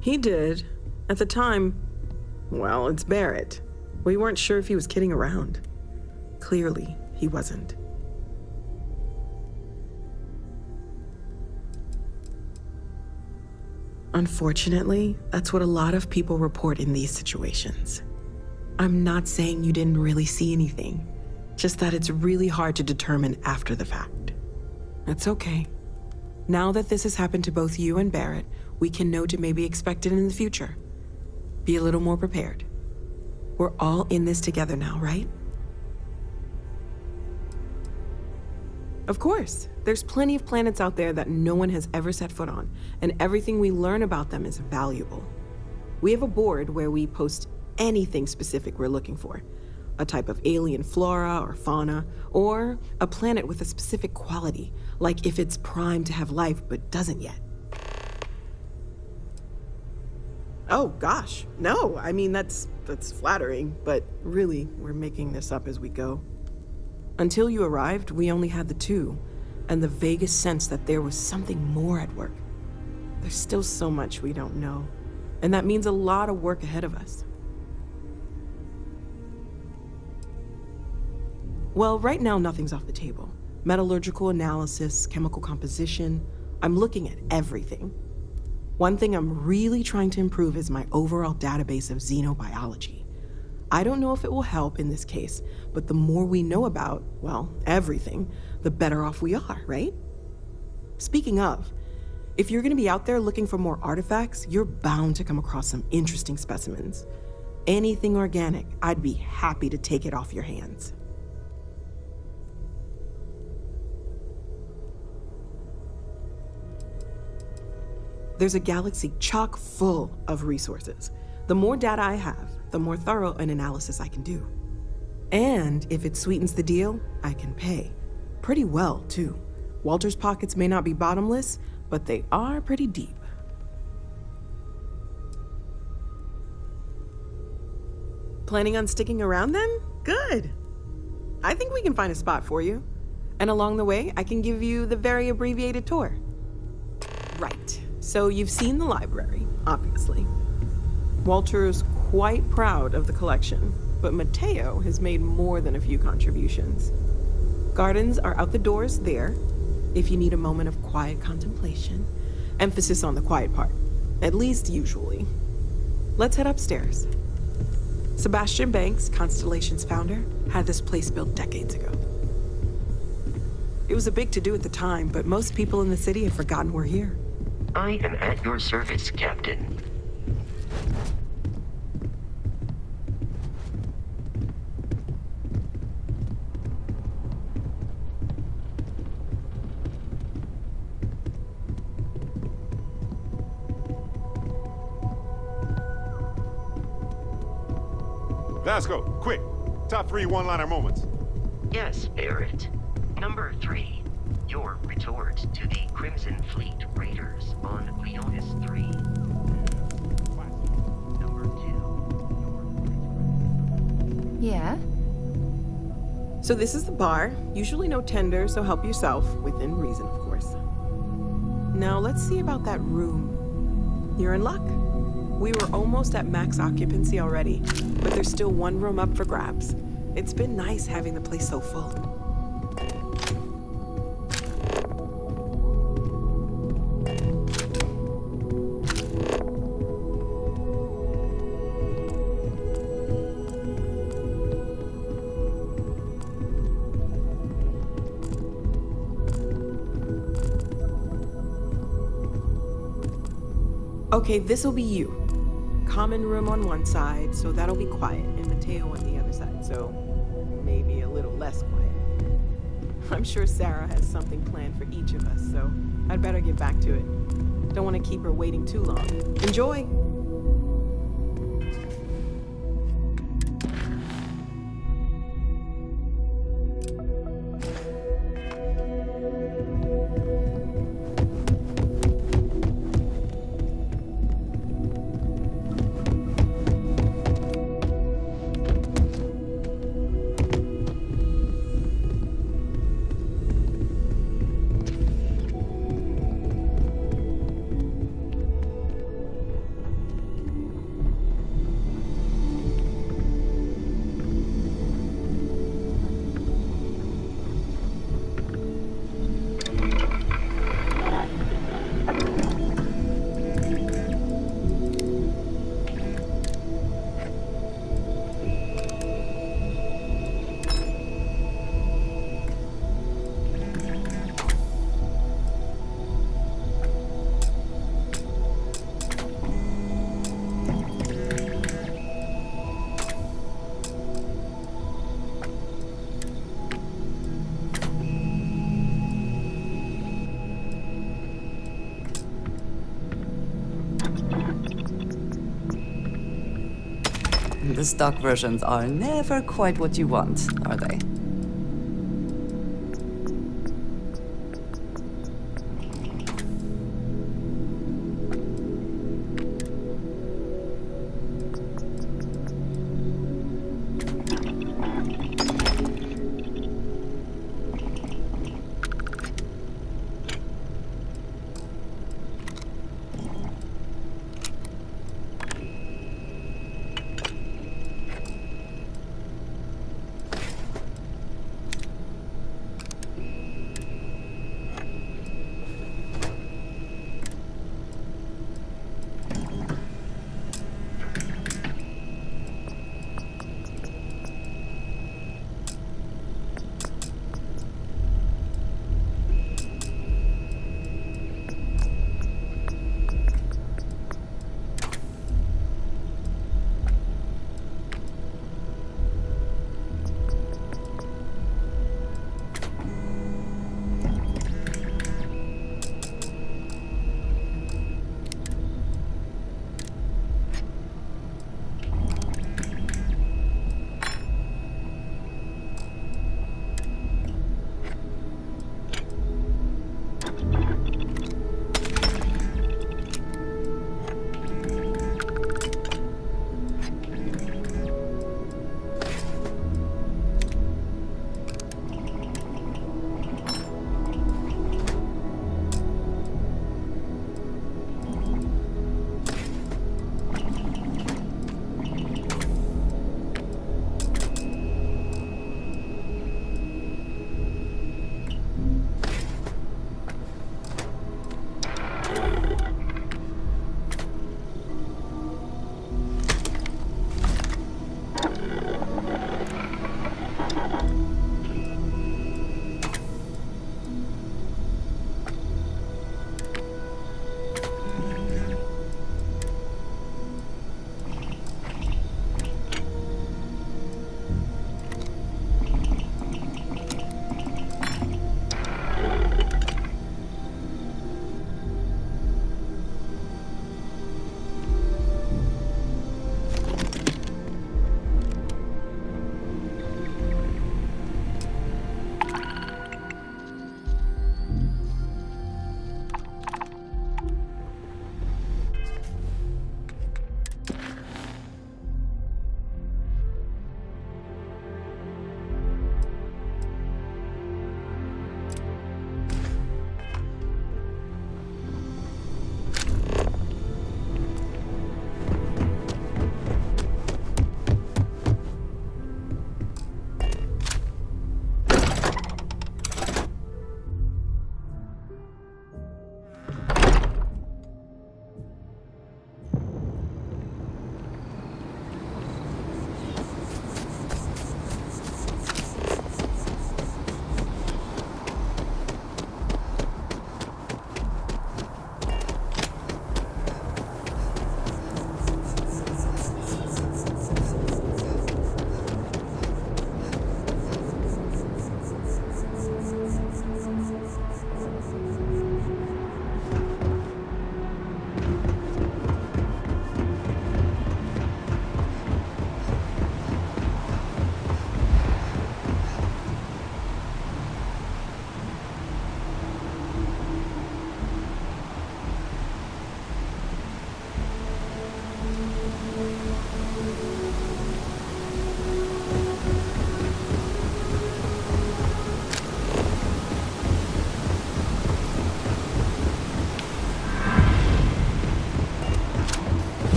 He did. At the time, well, it's Barrett. We weren't sure if he was kidding around. Clearly, he wasn't. Unfortunately, that's what a lot of people report in these situations. I'm not saying you didn't really see anything, just that it's really hard to determine after the fact. It's okay. Now that this has happened to both you and Barrett, we can know to maybe expect it in the future. Be a little more prepared. We're all in this together now, right? Of course. There's plenty of planets out there that no one has ever set foot on, and everything we learn about them is valuable. We have a board where we post anything specific we're looking for. A type of alien flora or fauna, or a planet with a specific quality, like if it's primed to have life but doesn't yet. Oh gosh, no, I mean that's flattering, but really, we're making this up as we go. Until you arrived, we only had the two, and the vaguest sense that there was something more at work. There's still so much we don't know, and that means a lot of work ahead of us. Well, right now nothing's off the table. Metallurgical analysis, chemical composition, I'm looking at everything. One thing I'm really trying to improve is my overall database of xenobiology. I don't know if it will help in this case, but the more we know about, well, everything, the better off we are, right? Speaking of, if you're gonna be out there looking for more artifacts, you're bound to come across some interesting specimens. Anything organic, I'd be happy to take it off your hands. There's a galaxy chock full of resources. The more data I have, the more thorough an analysis I can do. And if it sweetens the deal, I can pay. Pretty well, too. Walter's pockets may not be bottomless, but they are pretty deep. Planning on sticking around then? Good. I think we can find a spot for you. And along the way, I can give you the very abbreviated tour. Right. So you've seen the library, obviously. Walter's quite proud of the collection, but Mateo has made more than a few contributions. Gardens are out the doors there, if you need a moment of quiet contemplation. Emphasis on the quiet part, at least usually. Let's head upstairs. Sebastian Banks, Constellation's founder, had this place built decades ago. It was a big to-do at the time, but most people in the city have forgotten we're here. I am at your service, Captain. Vasco, quick! Top 3 one-liner moments. Yes, Barrett. Number 3. Your retort to the Crimson Fleet raiders on Leonis 3. Yeah? So this is the bar. Usually no tender, so help yourself, within reason, of course. Now let's see about that room. You're in luck. We were almost at max occupancy already, but there's still one room up for grabs. It's been nice having the place so full. Okay, this'll be you. Common room on one side, so that'll be quiet, and Mateo on the other side, so maybe a little less quiet. I'm sure Sarah has something planned for each of us, so I'd better get back to it. Don't want to keep her waiting too long. Enjoy! The stock versions are never quite what you want, are they?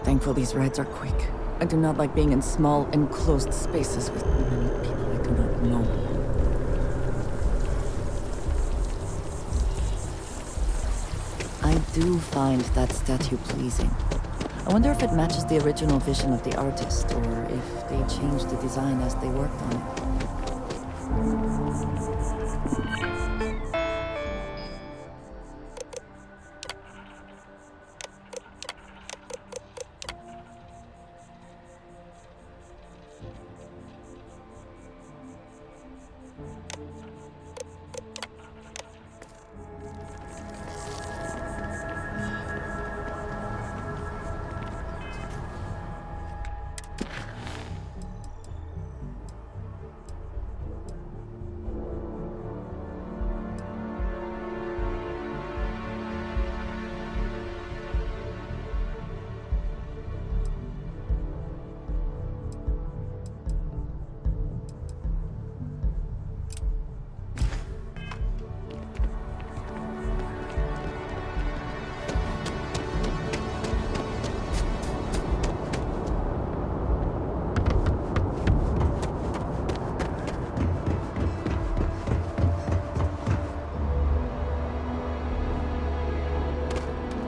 Thankful these rides are quick. I do not like being in small, enclosed spaces with many people I do not know. I do find that statue pleasing. I wonder if it matches the original vision of the artist, or if they changed the design as they worked on it.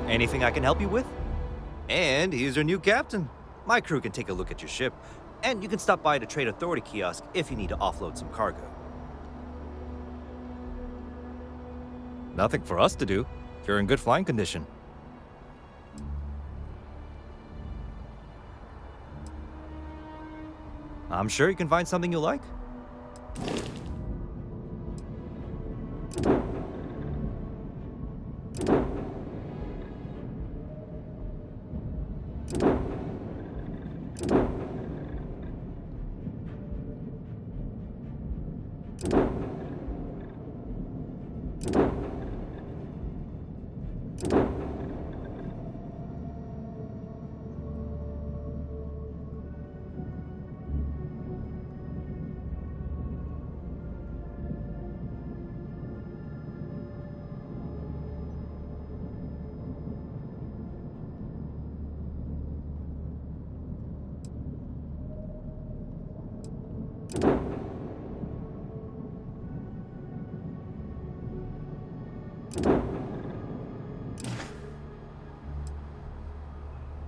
Anything I can help you with? And here's your new captain. My crew can take a look at your ship, and you can stop by the Trade Authority kiosk if you need to offload some cargo. Nothing for us to do. You're in good flying condition. I'm sure you can find something you like.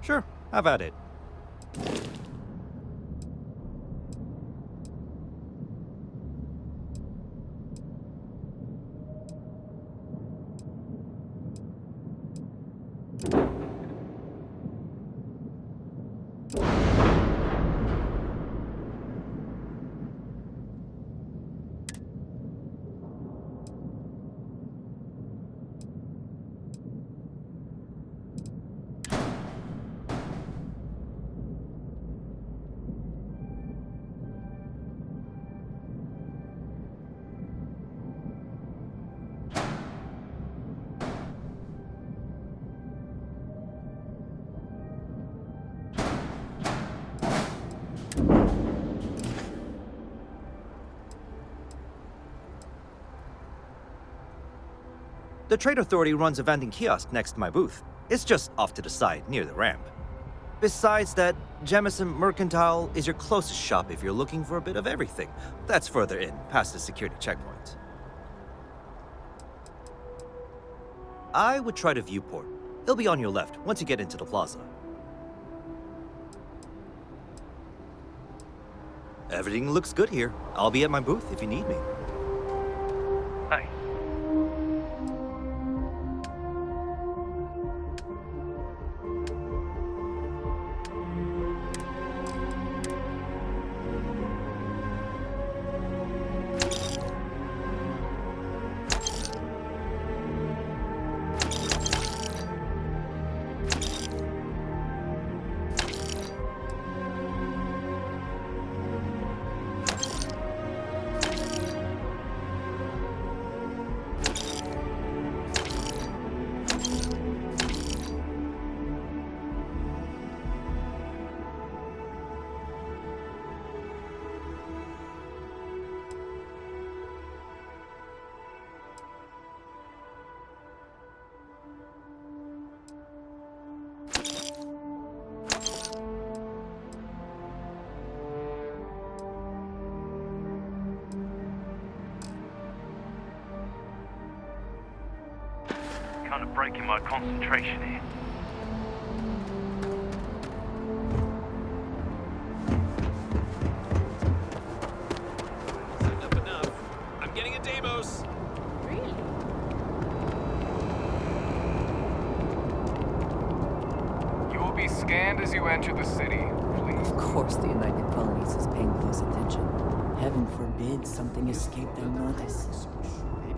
Sure, have at it. The Trade Authority runs a vending kiosk next to my booth. It's just off to the side, near the ramp. Besides that, Jemison Mercantile is your closest shop if you're looking for a bit of everything. That's further in, past the security checkpoint. I would try the viewport. It'll be on your left once you get into the plaza. Everything looks good here. I'll be at my booth if you need me. Hi. kind of breaking my concentration here. Enough. I'm getting a Deimos. Really? You will be scanned as you enter the city. Please. Of course the United Colonies is paying close attention. Heaven forbid something escaped their notice.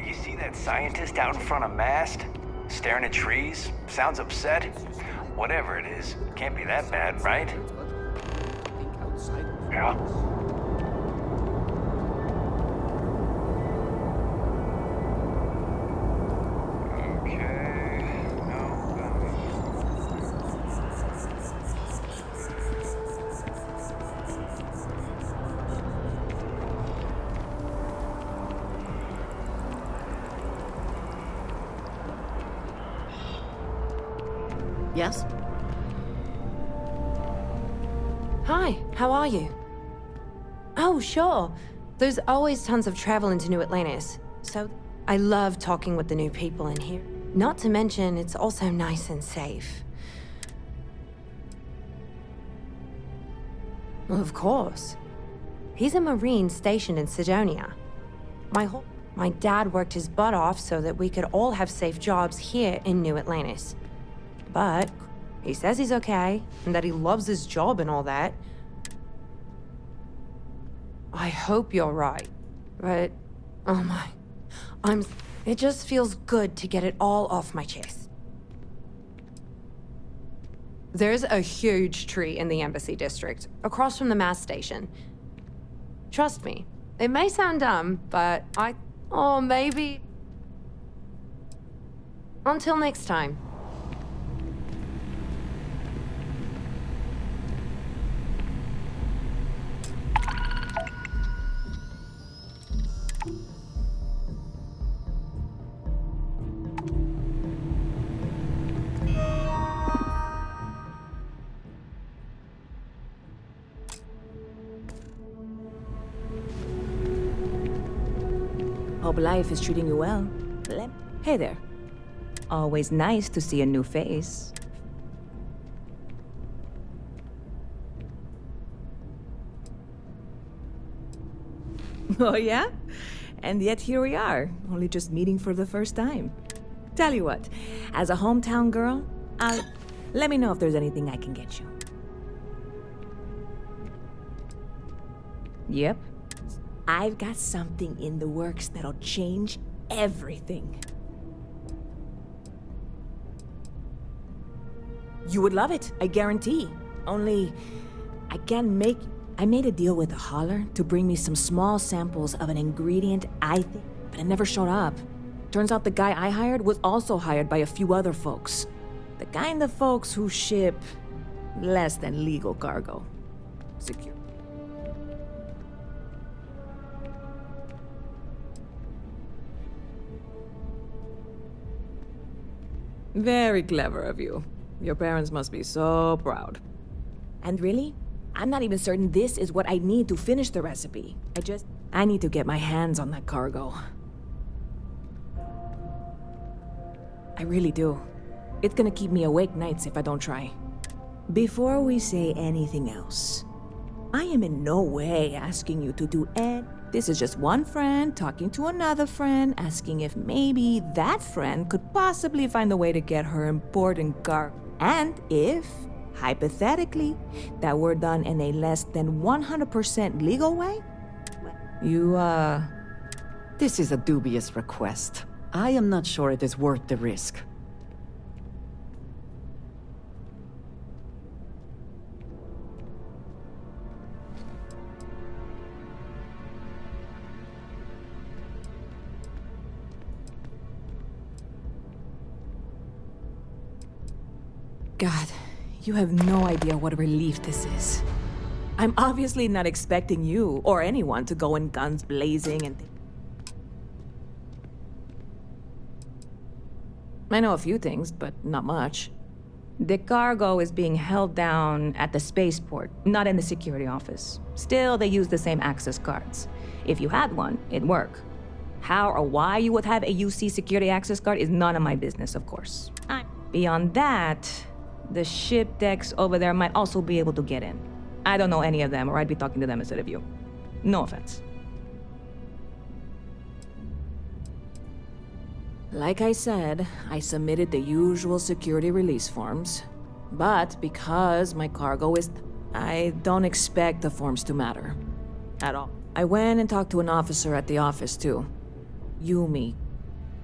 You see that scientist out in front of mast? Staring at trees? Sounds upset? Whatever it is, can't be that bad, right? Yeah. Yes? Hi, how are you? Oh, sure. There's always tons of travel into New Atlantis. So, I love talking with the new people in here. Not to mention, it's also nice and safe. Well, of course. He's a Marine stationed in Sidonia. My dad worked his butt off so that we could all have safe jobs here in New Atlantis. But he says he's okay, and that he loves his job and all that. I hope you're right. But, oh my, it just feels good to get it all off my chest. There's a huge tree in the Embassy District, across from the mass station. Trust me, it may sound dumb, but maybe... Until next time. Hope life is treating you well. Hey there. Always nice to see a new face. Oh yeah? And yet here we are, only just meeting for the first time. Tell you what, as a hometown girl, let me know if there's anything I can get you. Yep. I've got something in the works that'll change everything. You would love it, I guarantee. Only, I made a deal with a hauler to bring me some small samples of an ingredient but it never showed up. Turns out the guy I hired was also hired by a few other folks. The kind of folks who ship less than legal cargo. Secure. Very clever of you. Your parents must be so proud. And really, I'm not even certain this is what I need to finish the recipe. I need to get my hands on that cargo. I really do. It's gonna keep me awake nights if I don't try. Before we say anything else, I am in no way asking you to do it. This is just one friend talking to another friend, asking if maybe that friend could possibly find a way to get her important cargo. And if, hypothetically, that were done in a less than 100% legal way, This is a dubious request. I am not sure it is worth the risk. God, you have no idea what a relief this is. I'm obviously not expecting you or anyone to go in guns blazing and I know a few things, but not much. The cargo is being held down at the spaceport, not in the security office. Still, they use the same access cards. If you had one, it'd work. How or why you would have a UC security access card is none of my business, of course. Beyond that, the ship decks over there might also be able to get in. I don't know any of them, or I'd be talking to them instead of you. No offense. Like I said, I submitted the usual security release forms. But because my cargo is... I don't expect the forms to matter. At all. I went and talked to an officer at the office, too. Yumi.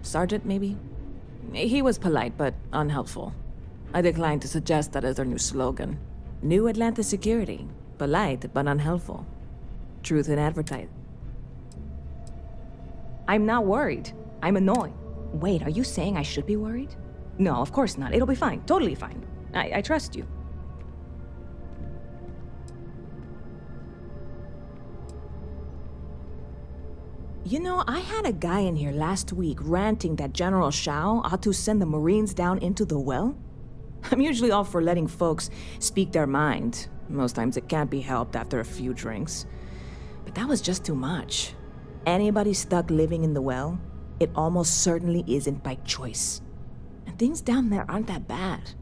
Sergeant, maybe? He was polite, but unhelpful. I declined to suggest that as their new slogan. New Atlanta Security. Polite, but unhelpful. Truth in advertising. I'm not worried. I'm annoyed. Wait, are you saying I should be worried? No, of course not. It'll be fine. Totally fine. I trust you. You know, I had a guy in here last week ranting that General Shao ought to send the Marines down into the well. I'm usually all for letting folks speak their mind. Most times it can't be helped after a few drinks. But that was just too much. Anybody stuck living in the well, it almost certainly isn't by choice. And things down there aren't that bad.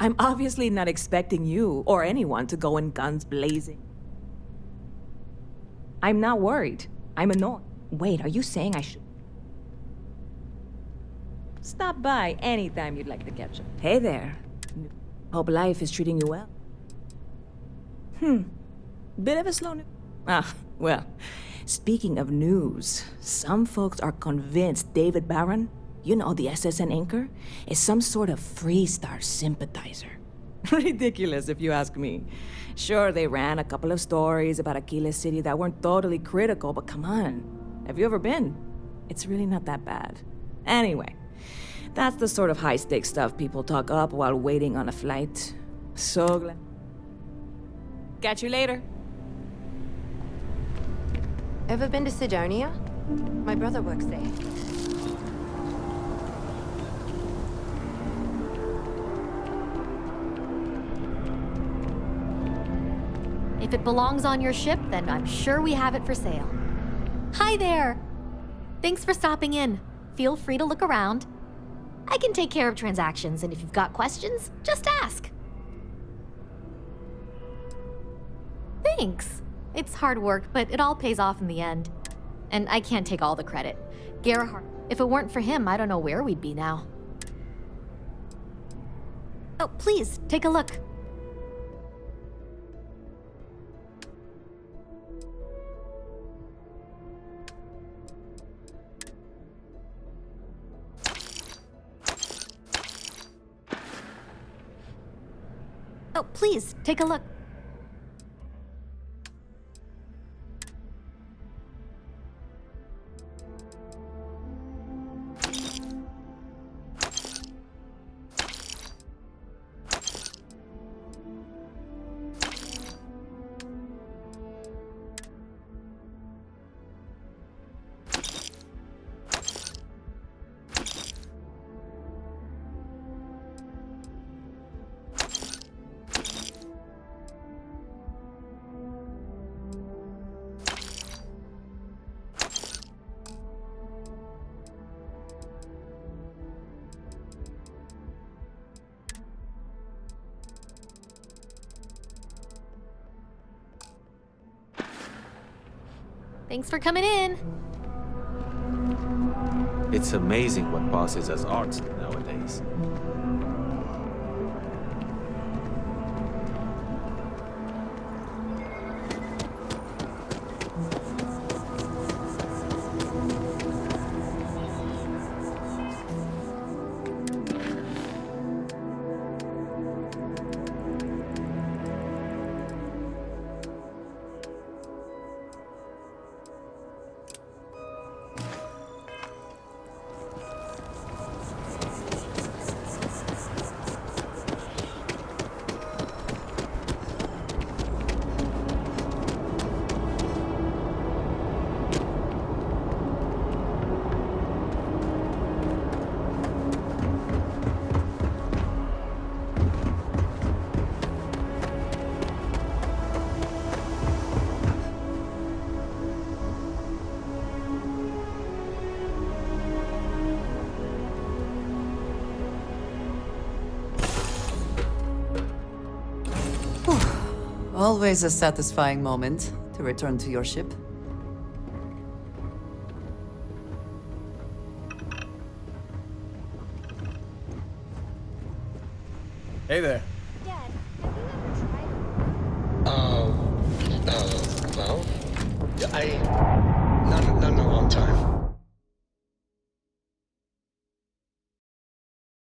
I'm obviously not expecting you or anyone to go in guns blazing. I'm not worried. I'm annoyed. Wait, are you saying I should? Stop by anytime you'd like to catch up. Hey there. Hope life is treating you well. Bit of a slow news. Well, speaking of news, some folks are convinced David Barron, you know, the SSN anchor, is some sort of Freestar sympathizer. Ridiculous, if you ask me. Sure, they ran a couple of stories about Aquila City that weren't totally critical, but come on. Have you ever been? It's really not that bad. Anyway, that's the sort of high-stakes stuff people talk up while waiting on a flight. So glad. Catch you later. Ever been to Sidonia? My brother works there. If it belongs on your ship, then I'm sure we have it for sale. Hi there! Thanks for stopping in. Feel free to look around. I can take care of transactions, and if you've got questions, just ask. Thanks. It's hard work, but it all pays off in the end. And I can't take all the credit. Gerhardt, if it weren't for him, I don't know where we'd be now. Oh, please, take a look. Oh, please, take a look. Thanks for coming in. It's amazing what passes as art nowadays. Always a satisfying moment to return to your ship. Hey there. Well, not in a long time.